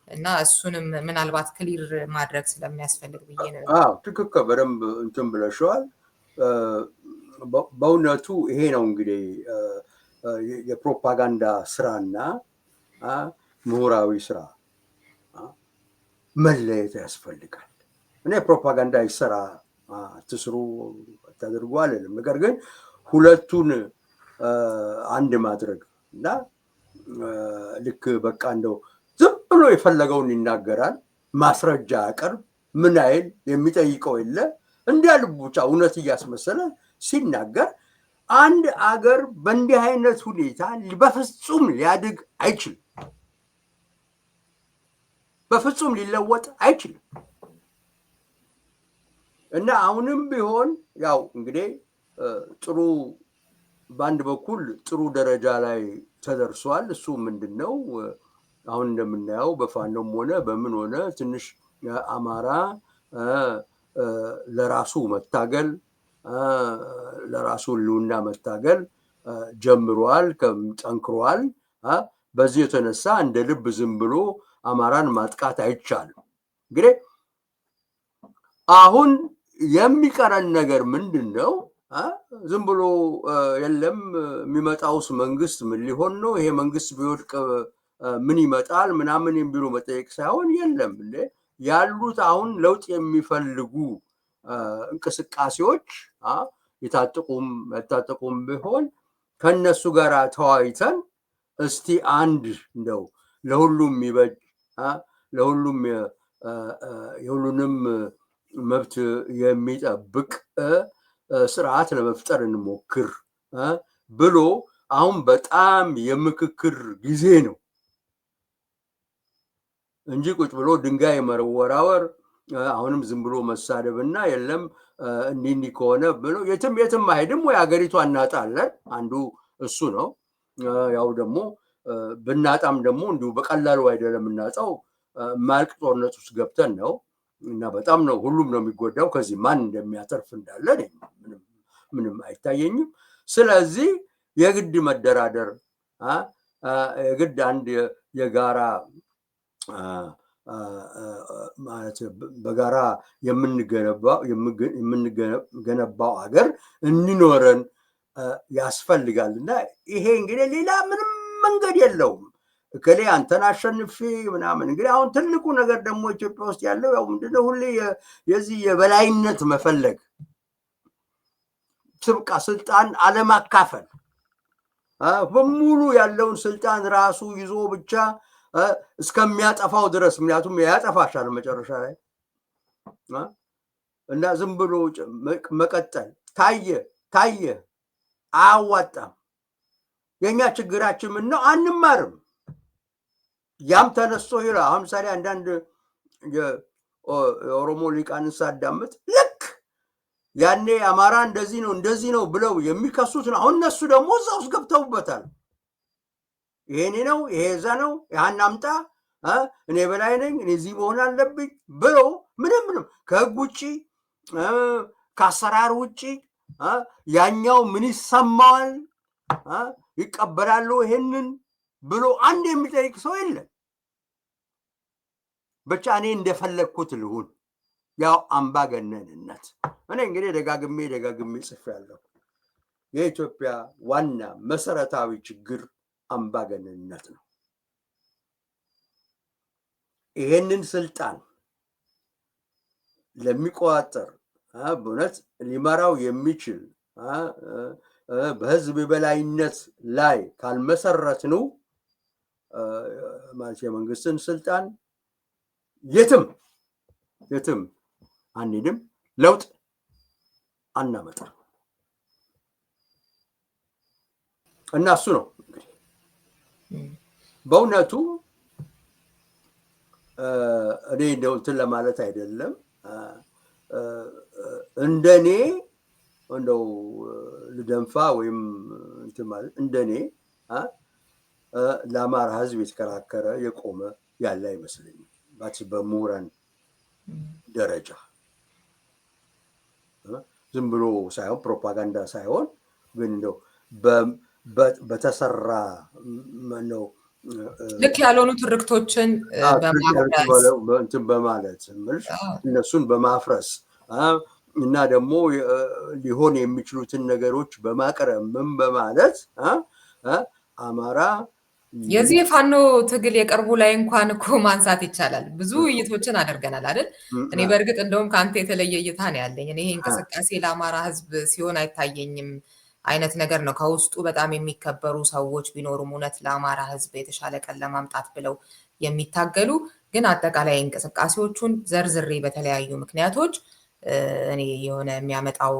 እና እሱንም ምናልባት ክሊር ማድረግ ስለሚያስፈልግ ብዬ ነው። ትክክል፣ በደንብ እንትን ብለሽዋል። በእውነቱ ይሄ ነው እንግዲህ የፕሮፓጋንዳ ስራና ምሁራዊ ስራ መለየት ያስፈልጋል። እኔ ፕሮፓጋንዳ ይሰራ ትስሩ ተደርጎ አልልም። ነገር ግን ሁለቱን አንድ ማድረግ እና ልክ በቃ እንደው ዝም ብሎ የፈለገውን ይናገራል፣ ማስረጃ ያቀርብ፣ ምን አይል የሚጠይቀው የለ፣ እንዲያ ልቡ ብቻ እውነት እያስመሰለ ሲናገር አንድ አገር በእንዲህ አይነት ሁኔታ በፍጹም ሊያድግ አይችልም። በፍጹም ሊለወጥ አይችልም። እና አሁንም ቢሆን ያው እንግዲህ ጥሩ በአንድ በኩል ጥሩ ደረጃ ላይ ተደርሷል። እሱ ምንድነው አሁን እንደምናየው በፋኖም ሆነ በምን ሆነ ትንሽ አማራ ለራሱ መታገል ለራሱ ህልውና መታገል ጀምሯል፣ ጠንክሯል። በዚህ የተነሳ እንደ ልብ ዝም ብሎ አማራን ማጥቃት አይቻልም። እንግዲህ አሁን የሚቀረን ነገር ምንድነው? ዝም ብሎ የለም የሚመጣውስ መንግስት ምን ሊሆን ነው፣ ይሄ መንግስት ቢወድቅ ምን ይመጣል ምናምን የሚሉ መጠየቅ ሳይሆን የለም ያሉት አሁን ለውጥ የሚፈልጉ እንቅስቃሴዎች የታጠቁም ቢሆን ከነሱ ጋር ተዋይተን እስቲ አንድ እንደው ለሁሉም ይበጅ ለሁሉም የሁሉንም መብት የሚጠብቅ ስርዓት ለመፍጠር እንሞክር ብሎ አሁን በጣም የምክክር ጊዜ ነው እንጂ ቁጭ ብሎ ድንጋይ መወራወር አሁንም ዝም ብሎ መሳደብና የለም እንዲህ ከሆነ ብሎ የትም አይሄድም ወይ አገሪቷ እናጣለን። አንዱ እሱ ነው። ያው ደግሞ ብናጣም ደግሞ እንዲሁ በቀላሉ አይደለም እናጣው፣ ማልቅ ጦርነት ውስጥ ገብተን ነው እና በጣም ነው ሁሉም ነው የሚጎዳው። ከዚህ ማን እንደሚያተርፍ እንዳለ ምንም አይታየኝም። ስለዚህ የግድ መደራደር የግድ አንድ የጋራ ማለት በጋራ የምንገነባው ሀገር እንኖረን ያስፈልጋል እና ይሄ እንግዲህ ሌላ ምንም መንገድ የለውም። እከሌ አንተን አሸንፌ ምናምን እንግዲህ አሁን ትልቁ ነገር ደግሞ ኢትዮጵያ ውስጥ ያለው ያው ምንድነው ሁሌ የዚህ የበላይነት መፈለግ፣ ትብቃ ስልጣን አለማካፈል፣ በሙሉ ያለውን ስልጣን ራሱ ይዞ ብቻ እስከሚያጠፋው ድረስ ምክንያቱም ያጠፋሻል መጨረሻ ላይ እና ዝም ብሎ መቀጠል ታየ አያዋጣም። የኛ ችግራችን ምን ነው? አንማርም። ያም ተነስቶ ይላል። አሁን ምሳሌ አንዳንድ የኦሮሞ ሊቃንን ሳዳምጥ ልክ ያኔ አማራ እንደዚህ ነው ብለው የሚከሱት ነው። አሁን እነሱ ደግሞ እዛ ውስጥ ገብተውበታል። ይሄኔ ነው ይሄ እዛ ነው ያን አምጣ እኔ በላይ ነኝ እኔ እዚህ መሆን አለብኝ ብሎ ምንም ከህግ ውጪ ከአሰራር ውጪ ያኛው ምን ይሰማዋል ይቀበላሉ ይሄንን ብሎ አንድ የሚጠይቅ ሰው የለም። ብቻ እኔ እንደፈለግኩት ልሁን፣ ያው አምባገነንነት። እኔ እንግዲህ ደጋግሜ ጽፌያለሁ። የኢትዮጵያ ዋና መሰረታዊ ችግር አምባገነንነት ነው። ይሄንን ስልጣን ለሚቆጣጠር በእውነት ሊመራው የሚችል በህዝብ የበላይነት ላይ ካልመሰረት ነው ማለት የመንግስትን ስልጣን የትም አንሄድም፣ ለውጥ አናመጣም። እና እሱ ነው እንግዲህ በእውነቱ እኔ እንደው እንትን ለማለት አይደለም። እንደኔ እንደው ልደንፋ ወይም እንትን ማለት እንደኔ ለአማራ ሕዝብ የተከራከረ የቆመ ያለ አይመስለኝም። በምሁራን ደረጃ ዝም ብሎ ሳይሆን ፕሮፓጋንዳ ሳይሆን ግን እንደው በተሰራ ነው ልክ ያልሆኑ ትርክቶችን እንትን በማለት እነሱን በማፍረስ እና ደግሞ ሊሆን የሚችሉትን ነገሮች በማቅረብ ምን በማለት አማራ የዚህ የፋኖ ትግል የቅርቡ ላይ እንኳን እኮ ማንሳት ይቻላል። ብዙ ውይይቶችን አድርገናል አይደል? እኔ በእርግጥ እንደውም ከአንተ የተለየ እይታ ነው ያለኝ። እኔ ይሄ እንቅስቃሴ ለአማራ ሕዝብ ሲሆን አይታየኝም አይነት ነገር ነው። ከውስጡ በጣም የሚከበሩ ሰዎች ቢኖሩም እውነት ለአማራ ሕዝብ የተሻለ ቀን ለማምጣት ብለው የሚታገሉ ግን አጠቃላይ እንቅስቃሴዎቹን ዘርዝሬ በተለያዩ ምክንያቶች እኔ የሆነ የሚያመጣው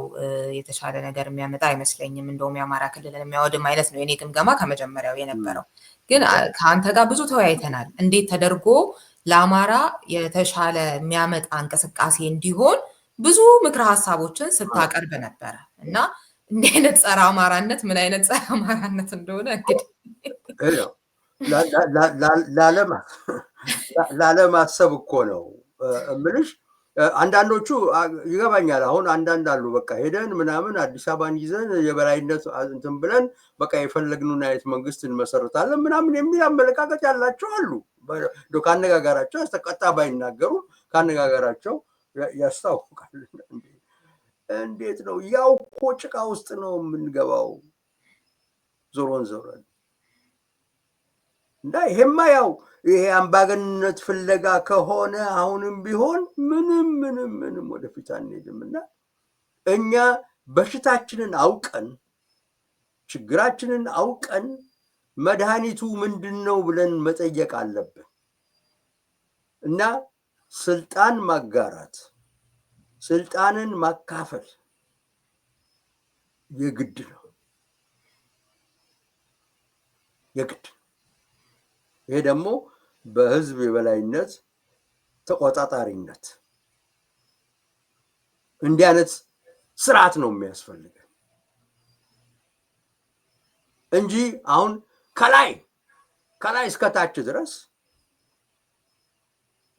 የተሻለ ነገር የሚያመጣ አይመስለኝም። እንደውም የአማራ ክልልን የሚያወድም አይነት ነው የኔ ግምገማ ከመጀመሪያው የነበረው። ግን ከአንተ ጋር ብዙ ተወያይተናል። እንዴት ተደርጎ ለአማራ የተሻለ የሚያመጣ እንቅስቃሴ እንዲሆን ብዙ ምክረ ሀሳቦችን ስታቀርብ ነበረ እና እንዲህ አይነት ጸረ አማራነት ምን አይነት ጸረ አማራነት እንደሆነ እንግዲህ ላለማሰብ እኮ ነው እምልሽ። አንዳንዶቹ ይገባኛል። አሁን አንዳንድ አሉ በቃ ሄደን ምናምን አዲስ አበባን ይዘን የበላይነት እንትን ብለን በቃ የፈለግነውን አይነት መንግስት እንመሰርታለን ምናምን የሚል አመለካከት ያላቸው አሉ። ከአነጋገራቸው ያስተቀጣ ባይናገሩ ከአነጋገራቸው ያስታውቃል። እንዴት ነው ያው እኮ ጭቃ ውስጥ ነው የምንገባው ዞሮን ዞረን እና ይሄማ ያው ይሄ አምባገንነት ፍለጋ ከሆነ አሁንም ቢሆን ምንም ወደፊት አንሄድም። እና እኛ በሽታችንን አውቀን ችግራችንን አውቀን መድኃኒቱ ምንድን ነው ብለን መጠየቅ አለብን። እና ስልጣን ማጋራት ስልጣንን ማካፈል የግድ ነው የግድ። ይሄ ደግሞ በህዝብ የበላይነት ተቆጣጣሪነት እንዲህ አይነት ስርዓት ነው የሚያስፈልገን እንጂ አሁን ከላይ እስከታች ድረስ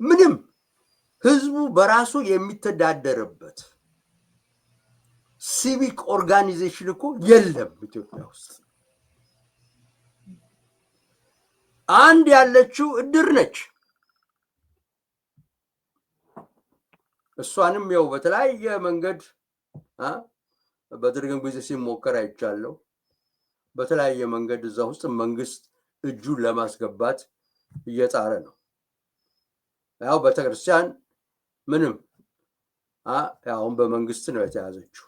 ምንም ህዝቡ በራሱ የሚተዳደርበት ሲቪክ ኦርጋናይዜሽን እኮ የለም ኢትዮጵያ ውስጥ። አንድ ያለችው እድር ነች። እሷንም ያው በተለያየ መንገድ በደርግም ጊዜ ሲሞከር አይቻለሁ። በተለያየ መንገድ እዛ ውስጥ መንግስት እጁን ለማስገባት እየጣረ ነው። ያው ቤተክርስቲያን ምንም አሁን በመንግስት ነው የተያዘችው።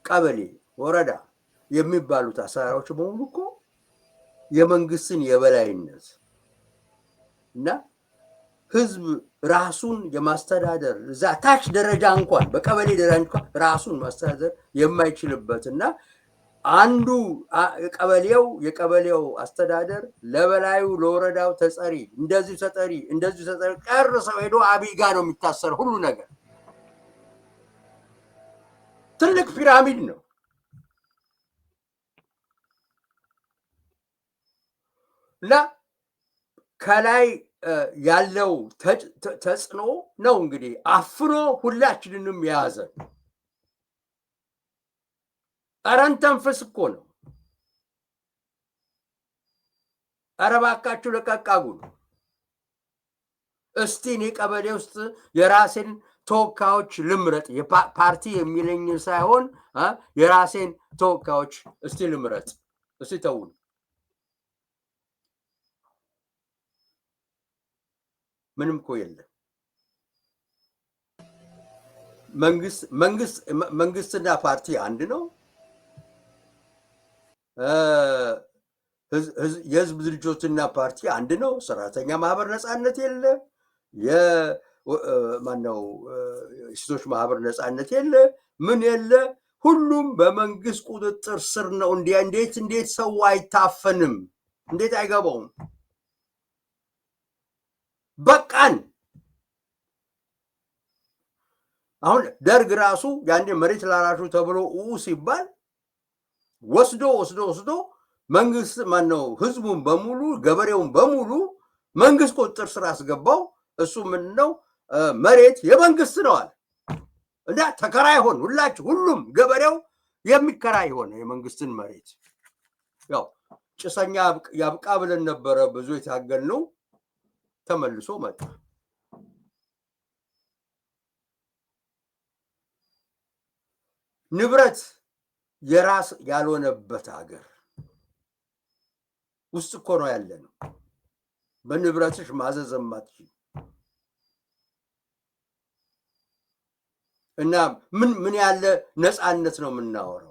ቀበሌ ወረዳ የሚባሉት አሰራሮች በሙሉ እኮ የመንግስትን የበላይነት እና ህዝብ ራሱን የማስተዳደር እዛ ታች ደረጃ እንኳን በቀበሌ ደረጃ እንኳን ራሱን ማስተዳደር የማይችልበት እና አንዱ የቀበሌው አስተዳደር ለበላዩ ለወረዳው ተጠሪ እንደዚህ ተጠሪ ቀርሰው ሄዶ አብይ ጋር ነው የሚታሰረው ሁሉ ነገር። ትልቅ ፒራሚድ ነው እና ከላይ ያለው ተጽዕኖ ነው እንግዲህ አፍኖ ሁላችንንም የያዘ። አረን ተንፈስ እኮ ነው። ኧረ እባካችሁ ለቀቅ አድርጉ። እስቲ እኔ ቀበሌ ውስጥ የራሴን ተወካዮች ልምረጥ፣ ፓርቲ የሚለኝ ሳይሆን የራሴን ተወካዮች እስቲ ልምረጥ። እስቲ ተውን። ምንም እኮ የለም። መንግስትና ፓርቲ አንድ ነው። የህዝብ ድርጅቶችና ፓርቲ አንድ ነው። ሰራተኛ ማህበር ነፃነት የለ፣ ማነው ሴቶች ማህበር ነፃነት የለ ምን የለ ሁሉም በመንግስት ቁጥጥር ስር ነው። እንዴት ሰው አይታፈንም? እንዴት አይገባውም? በቃን። አሁን ደርግ ራሱ ያንዴ መሬት ላራሹ ተብሎ ሲባል ወስዶ መንግስት ማነው ህዝቡን በሙሉ ገበሬውን በሙሉ መንግስት ቁጥጥር ስር አስገባው። እሱ ምንድነው መሬት የመንግስት ነው አለ እና ተከራይ ሆን ሁሉም ገበሬው የሚከራይ ሆነ የመንግስትን መሬት። ያው ጭሰኛ ያብቃ ብለን ነበረ ብዙ የታገልነው፣ ተመልሶ መጣ። ንብረት የራስ ያልሆነበት ሀገር ውስጥ እኮ ነው ያለ ነው። በንብረትሽ ማዘዝ የማትችል እና ምን ያለ ነፃነት ነው የምናወራው?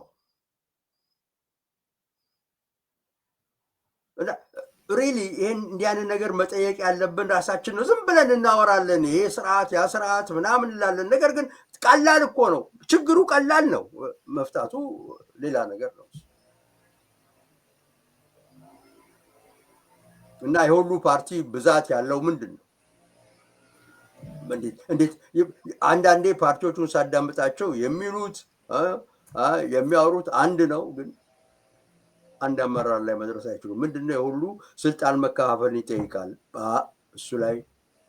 እና ሪሊ ይሄን እንዲያንን ነገር መጠየቅ ያለብን ራሳችን ነው። ዝም ብለን እናወራለን፣ ይሄ ስርዓት ያ ስርዓት ምናምን እንላለን። ነገር ግን ቀላል እኮ ነው ችግሩ፣ ቀላል ነው መፍታቱ ሌላ ነገር ነው። እና የሁሉ ፓርቲ ብዛት ያለው ምንድን ነው? እንዴት አንዳንዴ ፓርቲዎቹን ሳዳምጣቸው የሚሉት የሚያወሩት አንድ ነው፣ ግን አንድ አመራር ላይ መድረስ አይችሉም። ምንድነው የሁሉ ስልጣን መከፋፈልን ይጠይቃል። እሱ ላይ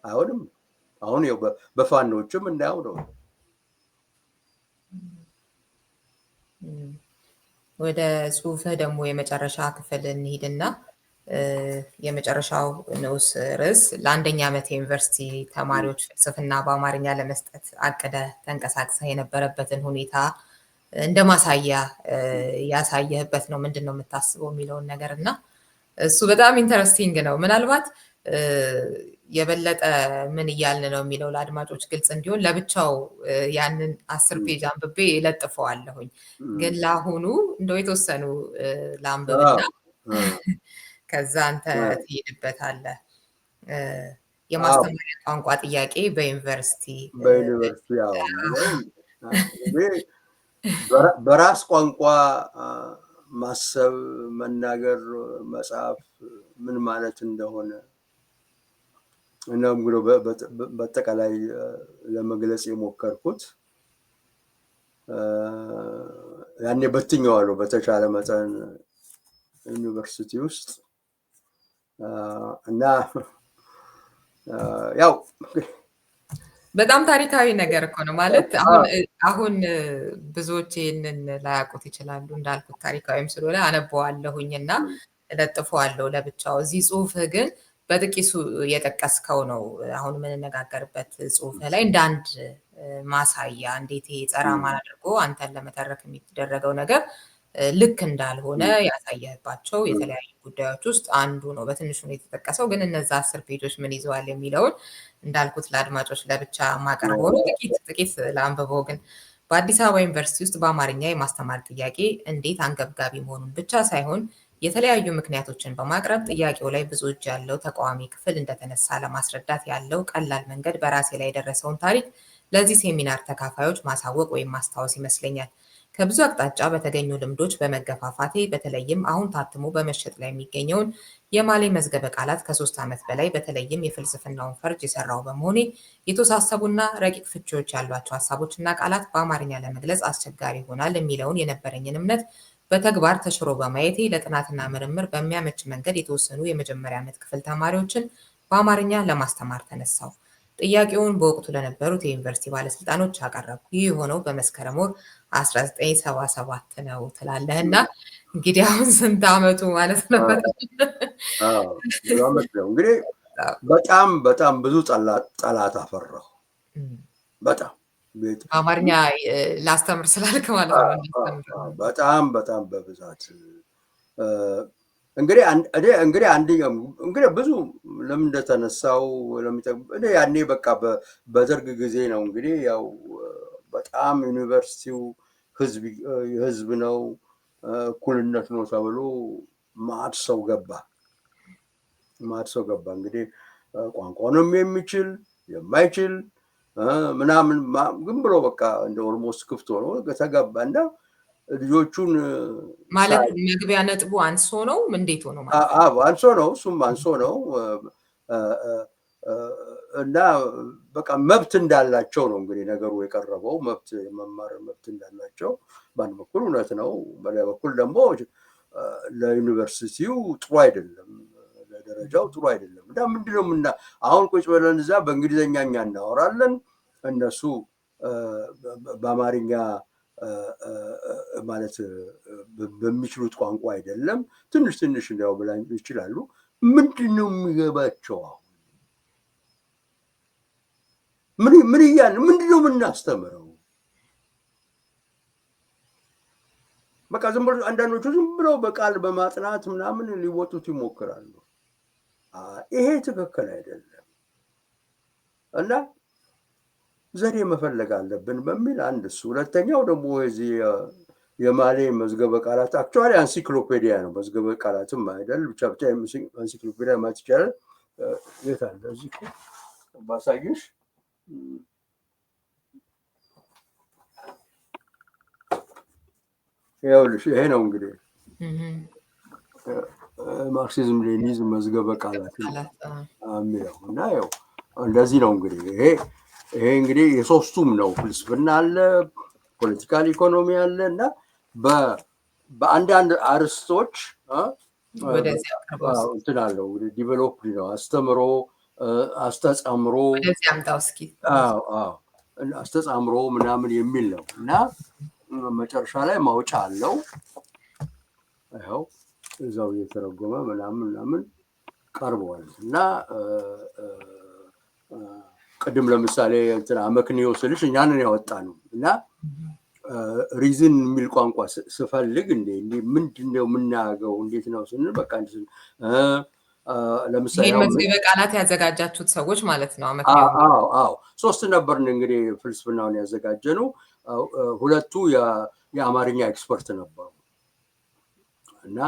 አይሆንም። አሁን በፋኖችም እንዳያው ነው። ወደ ጽሁፍህ ደግሞ የመጨረሻ ክፍል እንሂድና የመጨረሻው ንዑስ ርዕስ ለ1ኛ ዓመት የዩኒቨርሲቲ ተማሪዎች ፍልስፍና በአማርኛ ለመስጠት አቅደ ተንቀሳቅሰህ የነበረበትን ሁኔታ እንደ ማሳያ ያሳየህበት ነው። ምንድን ነው የምታስበው የሚለውን ነገር እና እሱ በጣም ኢንተረስቲንግ ነው። ምናልባት የበለጠ ምን እያልን ነው የሚለው ለአድማጮች ግልጽ እንዲሆን ለብቻው ያንን 10 ፔጅ አንብቤ እለጥፈዋለሁኝ። ግን ለአሁኑ እንደው የተወሰኑ ለአንብብና ከዛ አንተ ትሄድበታለህ። የማስተማሪያ ቋንቋ ጥያቄ በዩኒቨርሲቲ በራስ ቋንቋ ማሰብ፣ መናገር፣ መጻፍ ምን ማለት እንደሆነ እናም ብሎ በአጠቃላይ ለመግለጽ የሞከርኩት ያኔ በትኛዋለሁ በተቻለ መጠን ዩኒቨርሲቲ ውስጥ እና ያው በጣም ታሪካዊ ነገር እኮ ነው ማለት አሁን ብዙዎች ይህንን ላያውቁት ይችላሉ። እንዳልኩት ታሪካዊም ስለሆነ አነበዋለሁኝ እና እለጥፈዋለሁ ለብቻው። እዚህ ጽሁፍህ ግን በጥቂቱ የጠቀስከው ነው አሁን የምንነጋገርበት ጽሁፍህ ላይ እንደ አንድ ማሳያ እንዴት ይሄ ጸረ አማራ አድርጎ አንተን ለመተረክ የሚደረገው ነገር ልክ እንዳልሆነ ያሳየህባቸው የተለያዩ ጉዳዮች ውስጥ አንዱ ነው። በትንሹ ነው የተጠቀሰው፣ ግን እነዛ 10 ፔጆች ምን ይዘዋል የሚለውን እንዳልኩት ለአድማጮች ለብቻ ማቀርበው ነው። ጥቂት ለአንብበው። ግን በአዲስ አበባ ዩኒቨርሲቲ ውስጥ በአማርኛ የማስተማር ጥያቄ እንዴት አንገብጋቢ መሆኑን ብቻ ሳይሆን የተለያዩ ምክንያቶችን በማቅረብ ጥያቄው ላይ ብዙ እጅ ያለው ተቃዋሚ ክፍል እንደተነሳ ለማስረዳት ያለው ቀላል መንገድ በራሴ ላይ የደረሰውን ታሪክ ለዚህ ሴሚናር ተካፋዮች ማሳወቅ ወይም ማስታወስ ይመስለኛል። ከብዙ አቅጣጫ በተገኙ ልምዶች በመገፋፋቴ በተለይም አሁን ታትሞ በመሸጥ ላይ የሚገኘውን የማሌ መዝገበ ቃላት ከ3 ዓመት በላይ በተለይም የፍልስፍናውን ፈርጅ የሰራው በመሆኔ የተወሳሰቡና ረቂቅ ፍቺዎች ያሏቸው ሀሳቦችና ቃላት በአማርኛ ለመግለጽ አስቸጋሪ ይሆናል የሚለውን የነበረኝን እምነት በተግባር ተሽሮ በማየቴ ለጥናትና ምርምር በሚያመች መንገድ የተወሰኑ የመጀመሪያ ዓመት ክፍል ተማሪዎችን በአማርኛ ለማስተማር ተነሳው። ጥያቄውን በወቅቱ ለነበሩት የዩኒቨርሲቲ ባለስልጣኖች አቀረብኩ። ይህ የሆነው በመስከረም ወር 1977 ነው ትላለህና እንግዲህ አሁን ስንት ዓመቱ ማለት ነው? እንግዲህ በጣም ብዙ ጠላት አፈራሁ። በጣም በአማርኛ ላስተምር ስላልክ ማለት ነው። በጣም በብዛት እንግዲህ ብዙ ለምን እንደተነሳው እኔ ያኔ በቃ በደርግ ጊዜ ነው እንግዲህ ያው በጣም ዩኒቨርሲቲው ህዝብ ነው እኩልነት ነው ተብሎ ማዕት ሰው ገባ። እንግዲህ ቋንቋውንም የሚችል የማይችል ምናምን ግን ብሎ በቃ እንደ ኦልሞስት ክፍት ሆኖ ተገባና ልጆቹን ማለት መግቢያ ነጥቡ አንሶ ነው እንዴት ሆኖ ማለት አንሶ ነው እሱም አንሶ ነው እና በቃ መብት እንዳላቸው ነው እንግዲህ ነገሩ የቀረበው መብት የመማር መብት እንዳላቸው በአንድ በኩል እውነት ነው በሌላ በኩል ደግሞ ለዩኒቨርሲቲው ጥሩ አይደለም ለደረጃው ጥሩ አይደለም እና ምንድነው አሁን ቁጭ ብለን እዛ በእንግሊዘኛ እናወራለን እነሱ በአማርኛ ማለት በሚችሉት ቋንቋ አይደለም ትንሽ ትንሽ እንዲያው ብላ ይችላሉ ምንድነው የሚገባቸው ምን ይያን ምንድነው የምናስተምረው በቃ ዝም ብሎ አንዳንዶቹ ዝም ብለው በቃል በማጥናት ምናምን ሊወጡት ይሞክራሉ ይሄ ትክክል አይደለም እና ዘዴ መፈለግ አለብን በሚል አንድ እሱ ሁለተኛው ደግሞ እዚህ የማሌ መዝገበ ቃላት አክቹዋሊ አንሲክሎፔዲያ ነው መዝገበ ቃላትም አይደል ብቻ አንሲክሎፔዲያ ማለት ይቻላል የት አለ እዚህ ባሳይሽ ይኸውልሽ ይሄ ነው እንግዲህ ማርክሲዝም ሌኒዝም መዝገበ ቃላት የሚለው እና ያው እንደዚህ ነው እንግዲህ ይሄ እንግዲህ የሶስቱም ነው ፍልስፍና አለ ፖለቲካል ኢኮኖሚ አለ እና በአንዳንድ አርስቶች እንትን አለው ዲቨሎፕ ነው አስተምሮ አስተጻምሮ ወደዚህ አምጣው እስኪ አስተጻምሮ ምናምን የሚል ነው እና መጨረሻ ላይ ማውጫ አለው ይኸው እዛው እየተረጎመ ምናምን ቀርበዋል እና ቅድም ለምሳሌ እንትን አመክንዮ ስልሽ እኛንን ያወጣ ነው እና ሪዝን የሚል ቋንቋ ስፈልግ እንዴ ምንድነው የምናገው እንዴት ነው ስንል በቃ ለምሳሌ መዝገበ ቃላት ያዘጋጃችሁት ሰዎች ማለት ነው አዎ ሶስት ነበርን እንግዲህ ፍልስፍናውን ያዘጋጀነው ሁለቱ የአማርኛ ኤክስፐርት ነበሩ እና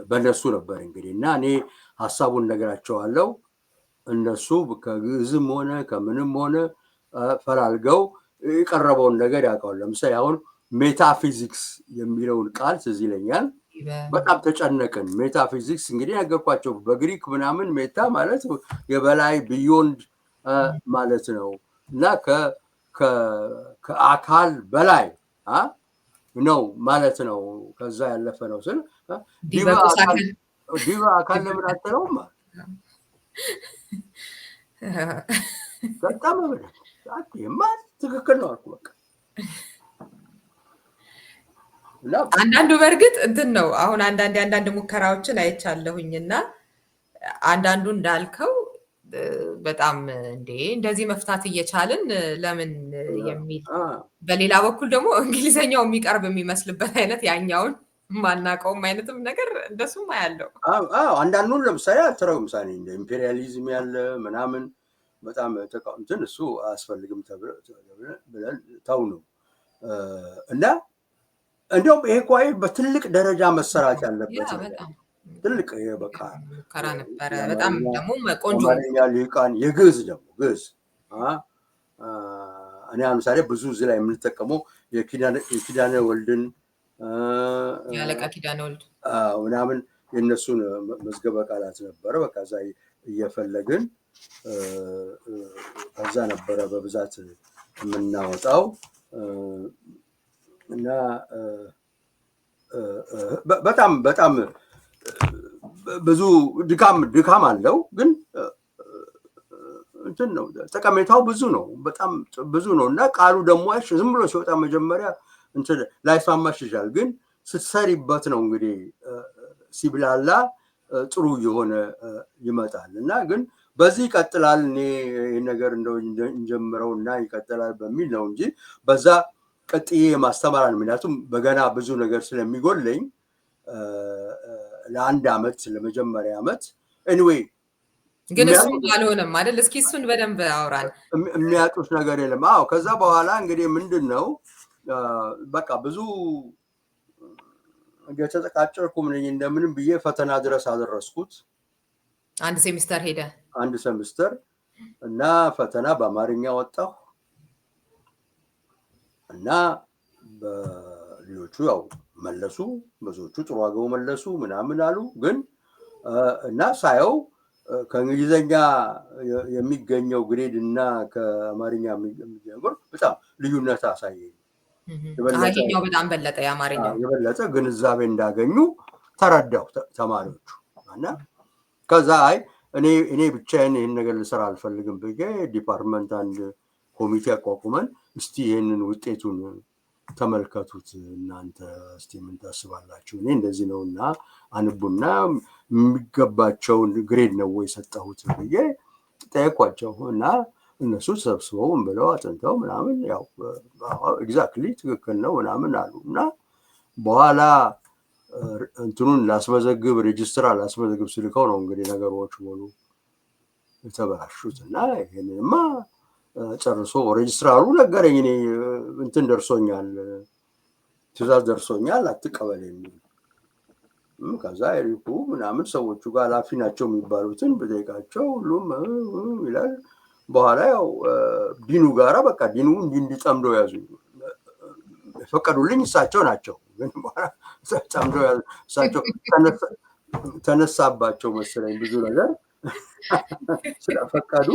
በእነሱ ነበር እንግዲህ እና እኔ ሐሳቡን ነገራቸዋለሁ እነሱ ከግዕዝም ሆነ ከምንም ሆነ ፈላልገው የቀረበውን ነገር ያውቃሉ ለምሳሌ አሁን ሜታፊዚክስ የሚለውን ቃል ትዝ ይለኛል በጣም ተጨነቅን ሜታፊዚክስ እንግዲህ ነገርኳቸው በግሪክ ምናምን ሜታ ማለት የበላይ ቢዮንድ ማለት ነው እና ከአካል በላይ ነው ማለት ነው ከዛ ያለፈ ነው ስል ዲቫ አካል ለምን አትለውም በጣም ማለት ትክክል ነው አልኩ በቃ አንዳንዱ በእርግጥ እንትን ነው አሁን አንዳንድ ሙከራዎችን አይቻለሁኝና አንዳንዱ እንዳልከው በጣም እንደዚህ መፍታት እየቻልን ለምን የሚል በሌላ በኩል ደግሞ እንግሊዘኛው የሚቀርብ የሚመስልበት አይነት ያኛውን ማናቀውም አይነትም ነገር እንደሱም ያለው አንዳንዱን ለምሳሌ አትረው ምሳሌ እንደ ኢምፔሪያሊዝም ያለ ምናምን በጣም ተቃውምትን እሱ አያስፈልግም ብለን ተው ነው እና እንደውም ይሄ ቋይ በትልቅ ደረጃ መሰራት ያለበት ትልቅ በቃ ሙከራ ነበረ በጣም ደግሞ ቆንጆ ሊቃን የግዕዝ ደግሞ ግዕዝ እኔ ለምሳሌ ብዙ እዚህ ላይ የምንጠቀመው የኪዳነ ወልድን ያለቃ ኪዳነ ወልድ ምናምን የእነሱን መዝገበ ቃላት ነበረ በቃ እዛ እየፈለግን ከዛ ነበረ በብዛት የምናወጣው እና በጣም ብዙ ድካም አለው ግን እንትን ነው ጠቀሜታው ብዙ ነው በጣም ብዙ ነው እና ቃሉ ደግሞ ዝም ብሎ ሲወጣ መጀመሪያ እንትን ላይስማማሽ ይችላል ግን ስትሰሪበት ነው እንግዲህ ሲብላላ ጥሩ የሆነ ይመጣል እና ግን በዚህ ይቀጥላል እኔ ነገር እንደው እንጀምረውና ይቀጥላል በሚል ነው እንጂ በዛ ቀጥዬ ማስተማራል ምክንያቱም በገና ብዙ ነገር ስለሚጎለኝ ለአንድ አመት ለመጀመሪያ አመት anyway ግን እሱም አልሆነም አይደል እስኪ እሱን በደንብ አውራን የሚያጡት ነገር የለም ከዛ በኋላ እንግዲህ ምንድነው በቃ ብዙ የተጠቃጨርኩም ነኝ እንደምንም ብዬ ፈተና ድረስ አደረስኩት አንድ ሴሚስተር ሄደ አንድ ሴሚስተር እና ፈተና በአማርኛ ወጣሁ እና በሌሎቹ ያው መለሱ፣ ብዙዎቹ ጥሩ አገው መለሱ ምናምን አሉ። ግን እና ሳየው ከእንግሊዘኛ የሚገኘው ግሬድ እና ከአማርኛ የሚገኘው በጣም ልዩነት አሳየኝ። ይሄኛው በጣም በለጠ፣ የአማርኛው የበለጠ ግንዛቤ እንዳገኙ ተረዳሁ ተማሪዎቹ። እና ከዛ አይ እኔ ብቻዬን ይህን ነገር ልሰራ አልፈልግም ብዬ ዲፓርትመንት አንድ ኮሚቴ አቋቁመን እስቲ ይህንን ውጤቱን ተመልከቱት እናንተ እስቲ ምን ታስባላችሁ? እኔ እንደዚህ ነው እና አንቡና የሚገባቸውን ግሬድ ነው ወይ ሰጠሁት ብዬ ጠየኳቸው። እና እነሱ ተሰብስበው ብለው አጥንተው ምናምን ያው ኤግዛክትሊ ትክክል ነው ምናምን አሉ። እና በኋላ እንትኑን ላስመዘግብ ሬጅስትራ ላስመዘግብ ስልከው ነው እንግዲህ ነገሮች ሙሉ የተበላሹት። እና ይሄንንማ ጨርሶ ሬጅስትራሩ ነገረኝ። እኔ እንትን ደርሶኛል፣ ትእዛዝ ደርሶኛል አትቀበል የሚል። ከዛ ኤሪኩ ምናምን ሰዎቹ ጋር ኃላፊ ናቸው የሚባሉትን በጠይቃቸው ሁሉም ይላል። በኋላ ያው ዲኑ ጋራ በቃ ዲኑ እንዲጠምደው ያዙ። የፈቀዱልኝ እሳቸው ናቸው። ግን በኋላ ጠምደው ያዙ። እሳቸው ተነሳባቸው መሰለኝ ብዙ ነገር ስለፈቀዱ።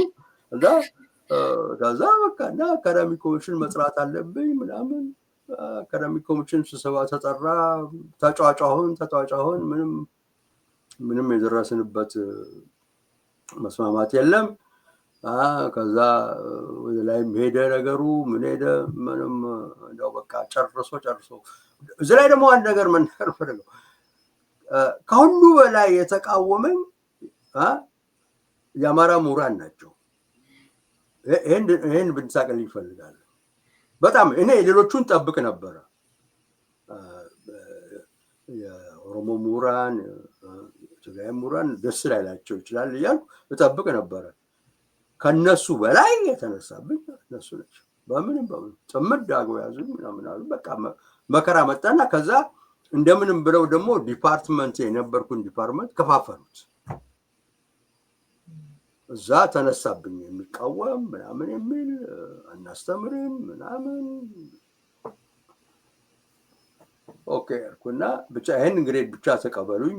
ከዛ በቃ እና አካዳሚክ ኮሚሽን መጥራት አለብኝ ምናምን። አካዳሚክ ኮሚሽን ስብሰባ ተጠራ። ተጫጫሁን። ምንም የደረስንበት መስማማት የለም። ከዛ ወደ ላይም ሄደ ነገሩ ምን ሄደ ምንም እንደው በቃ ጨርሶ እዚህ ላይ ደግሞ አንድ ነገር መናገር ፈልገው ከሁሉ በላይ የተቃወመኝ የአማራ ምሁራን ናቸው። ይሄን ብንሳቅልኝ ይፈልጋል። በጣም እኔ ሌሎቹን ጠብቅ ነበረ። የኦሮሞ ምሁራን፣ የትግራይ ምሁራን ደስ ላይላቸው ይችላል እያልኩ እጠብቅ ነበረ። ከነሱ በላይ የተነሳብኝ እነሱ ናቸው። በምንም ጥምድ አገው ያዙኝ ምናምን አሉ። በቃ መከራ መጣና ከዛ እንደምንም ብለው ደግሞ ዲፓርትመንት የነበርኩን ዲፓርትመንት ከፋፈሉት። እዛ ተነሳብኝ የሚቃወም ምናምን የሚል አናስተምርም ምናምን። ኦኬ አልኩና ብቻ ይሄን ግሬድ ብቻ ተቀበሉኝ፣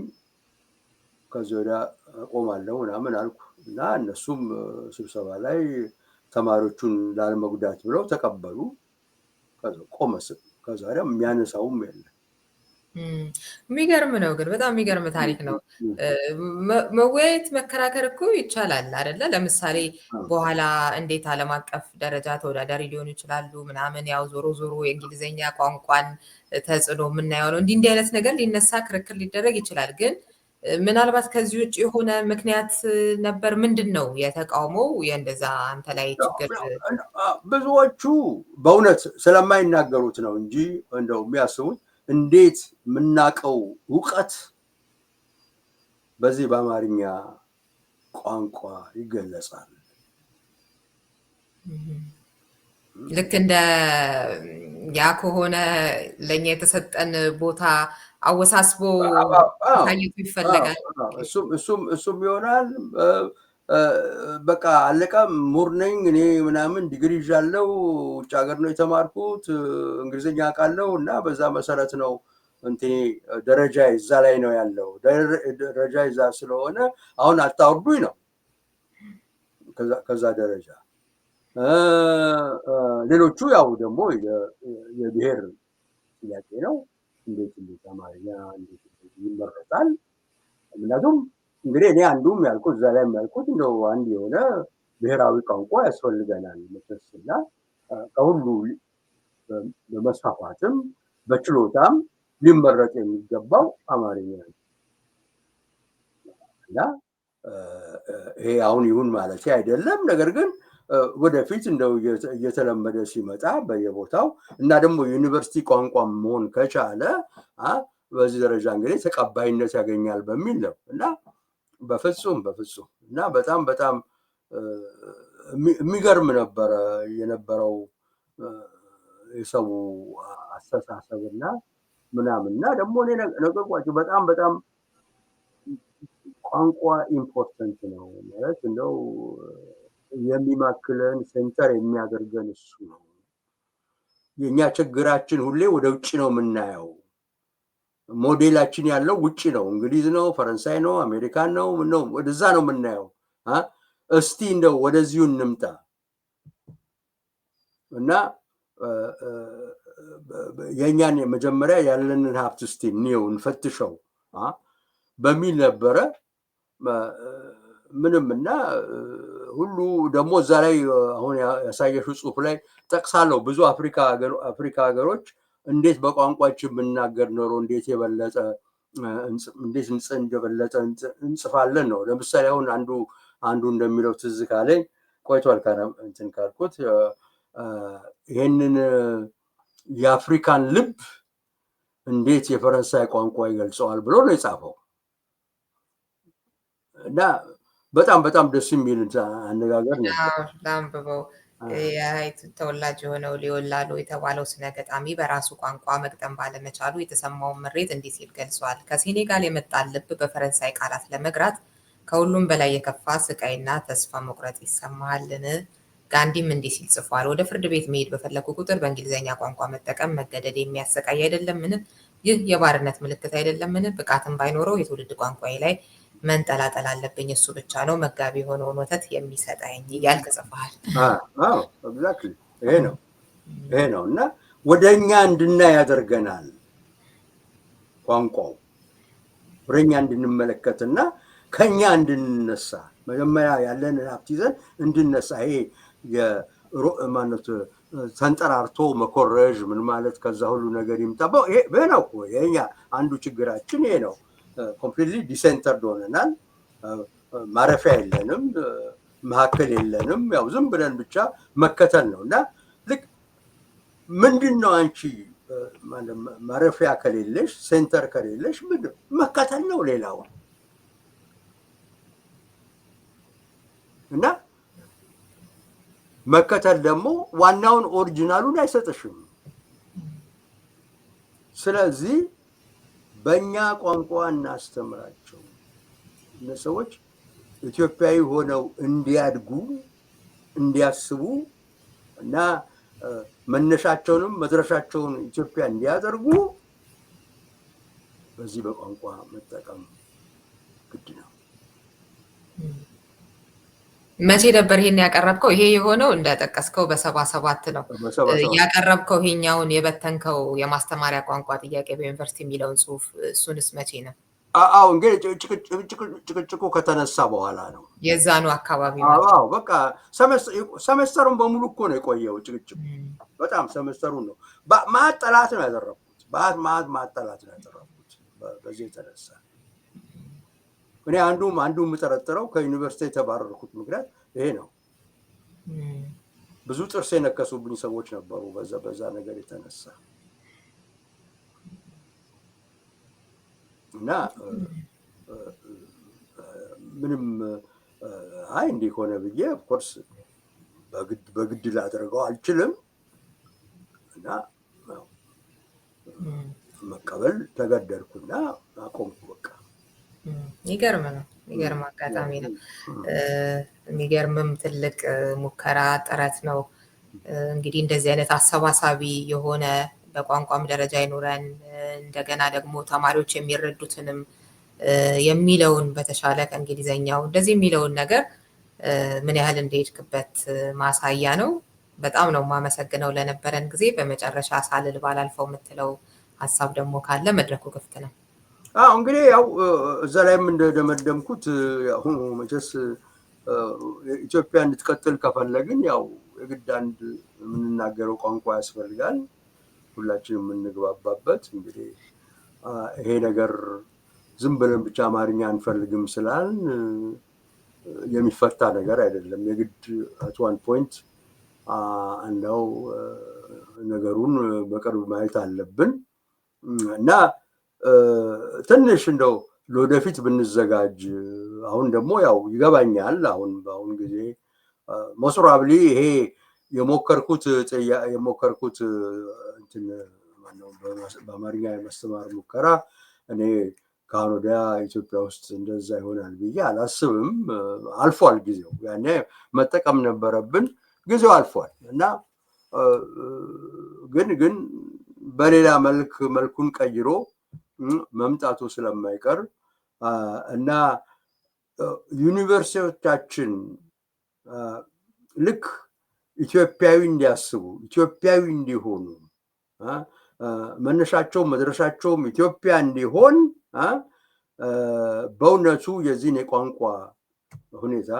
ከዚህ ወዲያ አቆማለሁ ምናምን አልኩ። እና እነሱም ስብሰባ ላይ ተማሪዎቹን ላለመጉዳት ብለው ተቀበሉ። ቆመ። ከዛ ወዲያ የሚያነሳውም የለም። የሚገርም ነው ግን በጣም የሚገርም ታሪክ ነው። መወያየት መከራከር እኮ ይቻላል አይደለ? ለምሳሌ በኋላ እንዴት ዓለም አቀፍ ደረጃ ተወዳዳሪ ሊሆኑ ይችላሉ ምናምን። ያው ዞሮ የእንግሊዝኛ ቋንቋን ተጽዕኖ የምናየው ነው። እንዲህ አይነት ነገር ሊነሳ ክርክር ሊደረግ ይችላል። ግን ምናልባት ከዚህ ውጭ የሆነ ምክንያት ነበር? ምንድን ነው የተቃውሞው? የእንደዛ አንተ ላይ ችግር? ብዙዎቹ በእውነት ስለማይናገሩት ነው እንጂ እንደው የሚያስቡት እንዴት የምናውቀው እውቀት በዚህ በአማርኛ ቋንቋ ይገለጻል? ልክ እንደ ያ ከሆነ ለእኛ የተሰጠን ቦታ አወሳስቦ ታይቱ ይፈለጋል። እሱም ይሆናል። በቃ አለቃ ምሁር ነኝ እኔ ምናምን ዲግሪ ይዣለሁ፣ ውጭ ሀገር ነው የተማርኩት፣ እንግሊዝኛ አውቃለሁ እና በዛ መሰረት ነው እንትኔ ደረጃ እዛ ላይ ነው ያለው። ደረጃ ይዛ ስለሆነ አሁን አታወርዱኝ ነው ከዛ ደረጃ። ሌሎቹ ያው ደግሞ የብሔር ጥያቄ ነው። እንዴት አማርኛ እንዴት ይመረጣል? ምክንያቱም እንግዲህ እኔ አንዱም ያልኩት እዛ ላይ ያልኩት እንደው አንድ የሆነ ብሔራዊ ቋንቋ ያስፈልገናል መሰስና ከሁሉ በመስፋፋትም በችሎታም ሊመረጥ የሚገባው አማርኛ ነው እና ይሄ አሁን ይሁን ማለት አይደለም። ነገር ግን ወደፊት እንደው እየተለመደ ሲመጣ በየቦታው እና ደግሞ ዩኒቨርሲቲ ቋንቋ መሆን ከቻለ በዚህ ደረጃ እንግዲህ ተቀባይነት ያገኛል በሚል ነው እና በፍጹም እና በጣም የሚገርም ነበረ የነበረው የሰው አስተሳሰብና ምናምን። እና ደግሞ እኔ ነገርኳቸው በጣም ቋንቋ ኢምፖርተንት ነው ማለት እንደው የሚማክለን ሴንተር የሚያደርገን እሱ ነው። የኛ ችግራችን ሁሌ ወደ ውጭ ነው የምናየው። ሞዴላችን ያለው ውጭ ነው፣ እንግሊዝ ነው፣ ፈረንሳይ ነው፣ አሜሪካን ነው፣ ወደዛ ነው የምናየው። እስቲ እንደው ወደዚሁ እንምጣ እና የኛን መጀመሪያ ያለንን ሀብት እስቲ እንየው እንፈትሸው በሚል ነበረ። ምንም እና ሁሉ ደግሞ እዛ ላይ አሁን ያሳየሽው ጽሁፍ ላይ ጠቅሳለሁ። ብዙ አፍሪካ ሀገሮች እንዴት በቋንቋችን ብናገር ኖሮ እንዴት የበለጠ እንደበለጠ እንጽፋለን ነው። ለምሳሌ አሁን አንዱ እንደሚለው ትዝ ካለኝ ቆይቷል እንትን ካልኩት ይሄንን የአፍሪካን ልብ እንዴት የፈረንሳይ ቋንቋ ይገልጸዋል ብሎ ነው የጻፈው እና በጣም ደስ የሚል አነጋገር ነው። ላንብበው። የሀይቱ ተወላጅ የሆነው ሊዮላሎ የተባለው ስነ ገጣሚ በራሱ ቋንቋ መግጠም ባለመቻሉ የተሰማውን ምሬት እንዲህ ሲል ገልጿል። ከሴኔጋል የመጣን ልብ በፈረንሳይ ቃላት ለመግራት ከሁሉም በላይ የከፋ ስቃይና ተስፋ መቁረጥ ይሰማሃልን? ጋንዲም እንዲህ ሲል ጽፏል። ወደ ፍርድ ቤት መሄድ በፈለኩ ቁጥር በእንግሊዝኛ ቋንቋ መጠቀም መገደድ የሚያሰቃይ አይደለምን? ይህ የባርነት ምልክት አይደለምን? ብቃትም ባይኖረው የትውልድ ቋንቋዬ ላይ መንጠላጠል አለብኝ። እሱ ብቻ ነው መጋቢ የሆነውን ወተት የሚሰጠኝ እያልክ ጽፈሃል። ይሄ ነው እና ወደ እኛ እንድናይ ያደርገናል። ቋንቋው ወደኛ እንድንመለከትና ከኛ እንድንነሳ መጀመሪያ ያለን ሀብት ይዘን እንድነሳ። ይሄ የማነት ተንጠራርቶ መኮረጅ ምን ማለት ከዛ ሁሉ ነገር ይምጣው። ይሄ ነው የኛ አንዱ ችግራችን ይሄ ነው። ኮምፕሊትሊ ዲሴንተርድ ሆነናል። ማረፊያ የለንም፣ መካከል የለንም። ያው ዝም ብለን ብቻ መከተል ነው እና ልክ ምንድን ነው አንቺ ማረፊያ ከሌለሽ ሴንተር ከሌለሽ ምንድን መከተል ነው ሌላው እና መከተል ደግሞ ዋናውን ኦሪጂናሉን አይሰጥሽም። ስለዚህ በእኛ ቋንቋ እናስተምራቸው። እነሰዎች ኢትዮጵያዊ ሆነው እንዲያድጉ እንዲያስቡ እና መነሻቸውንም መድረሻቸውን ኢትዮጵያ እንዲያደርጉ በዚህ በቋንቋ መጠቀም ግድ ነው። መቼ ነበር ይሄን ያቀረብከው? ይሄ የሆነው እንደጠቀስከው በ77 ነው ያቀረብከው። ይሄኛውን የበተንከው የማስተማሪያ ቋንቋ ጥያቄ በዩኒቨርሲቲ የሚለውን ጽሁፍ እሱንስ መቼ ነው? አዎ እንግዲህ ጭቅጭቁ ከተነሳ በኋላ ነው። የዛኑ አካባቢ አዎ በቃ ሰሜስተሩን በሙሉ እኮ ነው የቆየው ጭቅጭቁ። በጣም ሰሜስተሩን ነው ማጠላት ነው ያደረኩት። ማጠላት ነው ያደረኩት በዚህ የተነሳ እኔ አንዱ የምጠረጥረው ከዩኒቨርሲቲ የተባረርኩት ምክንያት ይሄ ነው። ብዙ ጥርስ የነከሱብኝ ሰዎች ነበሩ በዛ ነገር የተነሳ እና ምንም እንዲህ ሆነ ብዬ ኦፍኮርስ በግድ ላደርገው አልችልም እና መቀበል ተገደድኩና አቆምኩ በቃ። ይገርም ነው። የሚገርም አጋጣሚ ነው። የሚገርምም ትልቅ ሙከራ ጥረት ነው። እንግዲህ እንደዚህ አይነት አሰባሳቢ የሆነ በቋንቋም ደረጃ ይኖረን እንደገና ደግሞ ተማሪዎች የሚረዱትንም የሚለውን በተሻለ ከእንግሊዘኛው እንደዚህ የሚለውን ነገር ምን ያህል እንደሄድክበት ማሳያ ነው። በጣም ነው የማመሰግነው ለነበረን ጊዜ። በመጨረሻ ሳልል ባላልፈው የምትለው ሀሳብ ደግሞ ካለ መድረኩ ክፍት ነው። እንግዲህ ያው እዛ ላይም እንደደመደምኩት አሁን መቼስ ኢትዮጵያ እንድትቀጥል ከፈለግን ያው የግድ አንድ የምንናገረው ቋንቋ ያስፈልጋል፣ ሁላችንም የምንግባባበት። እንግዲህ ይሄ ነገር ዝም ብለን ብቻ አማርኛ አንፈልግም ስላልን የሚፈታ ነገር አይደለም። የግድ አት ዋን ፖይንት አንዳው ነገሩን በቅርብ ማየት አለብን እና ትንሽ እንደው ለወደፊት ብንዘጋጅ። አሁን ደግሞ ያው ይገባኛል በአሁን ጊዜ ሞስራብሊ ይሄ የሞከርኩት እንትን በአማርኛ የማስተማር ሙከራ እኔ ከአሁን ወዲያ ኢትዮጵያ ውስጥ እንደዛ ይሆናል ብዬ አላስብም። አልፏል ጊዜው። ያኔ መጠቀም ነበረብን፣ ጊዜው አልፏል እና ግን በሌላ መልኩን ቀይሮ መምጣቱ ስለማይቀር እና ዩኒቨርሲቲዎቻችን ልክ ኢትዮጵያዊ እንዲያስቡ፣ ኢትዮጵያዊ እንዲሆኑ፣ መነሻቸውም መድረሻቸውም ኢትዮጵያ እንዲሆን በእውነቱ የዚህን የቋንቋ ሁኔታ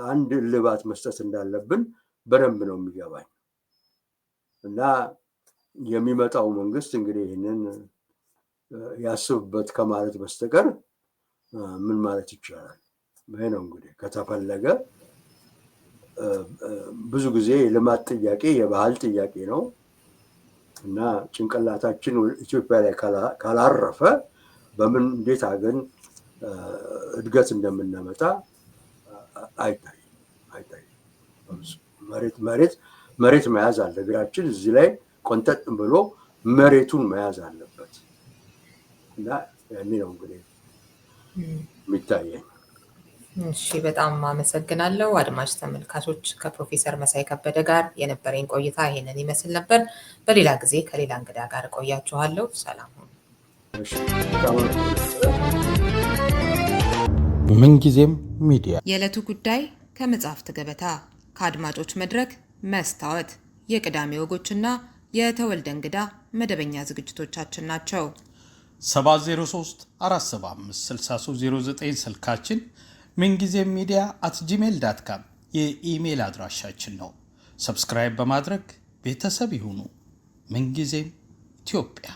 አንድ እልባት መስጠት እንዳለብን በደንብ ነው የሚገባኝ እና የሚመጣው መንግስት እንግዲህ ይህንን ያስብበት ከማለት በስተቀር ምን ማለት ይቻላል? ይሄ ነው እንግዲህ ከተፈለገ ብዙ ጊዜ የልማት ጥያቄ የባህል ጥያቄ ነው እና ጭንቅላታችን ኢትዮጵያ ላይ ካላረፈ በምን እንዴት አገን እድገት እንደምናመጣ አይታይም። መሬት መያዝ አለ። እግራችን እዚህ ላይ ቆንጠጥ ብሎ መሬቱን መያዝ አለበት እና ያኔ ነው እንግዲህ የሚታየኝ። እሺ፣ በጣም አመሰግናለሁ። አድማጭ ተመልካቾች ከፕሮፌሰር መሳይ ከበደ ጋር የነበረኝ ቆይታ ይሄንን ይመስል ነበር። በሌላ ጊዜ ከሌላ እንግዳ ጋር ቆያችኋለሁ። ሰላም ሁኑ። ምንጊዜም ሚዲያ የዕለቱ ጉዳይ ከመጽሐፍት ገበታ፣ ከአድማጮች መድረክ መስታወት፣ የቅዳሜ ወጎችና የተወልደ እንግዳ መደበኛ ዝግጅቶቻችን ናቸው። 703-475-6309 ስልካችን፣ ምንጊዜም ሚዲያ @gmail.com የኢሜል አድራሻችን ነው። ሰብስክራይብ በማድረግ ቤተሰብ ይሁኑ። ምንጊዜም ኢትዮጵያ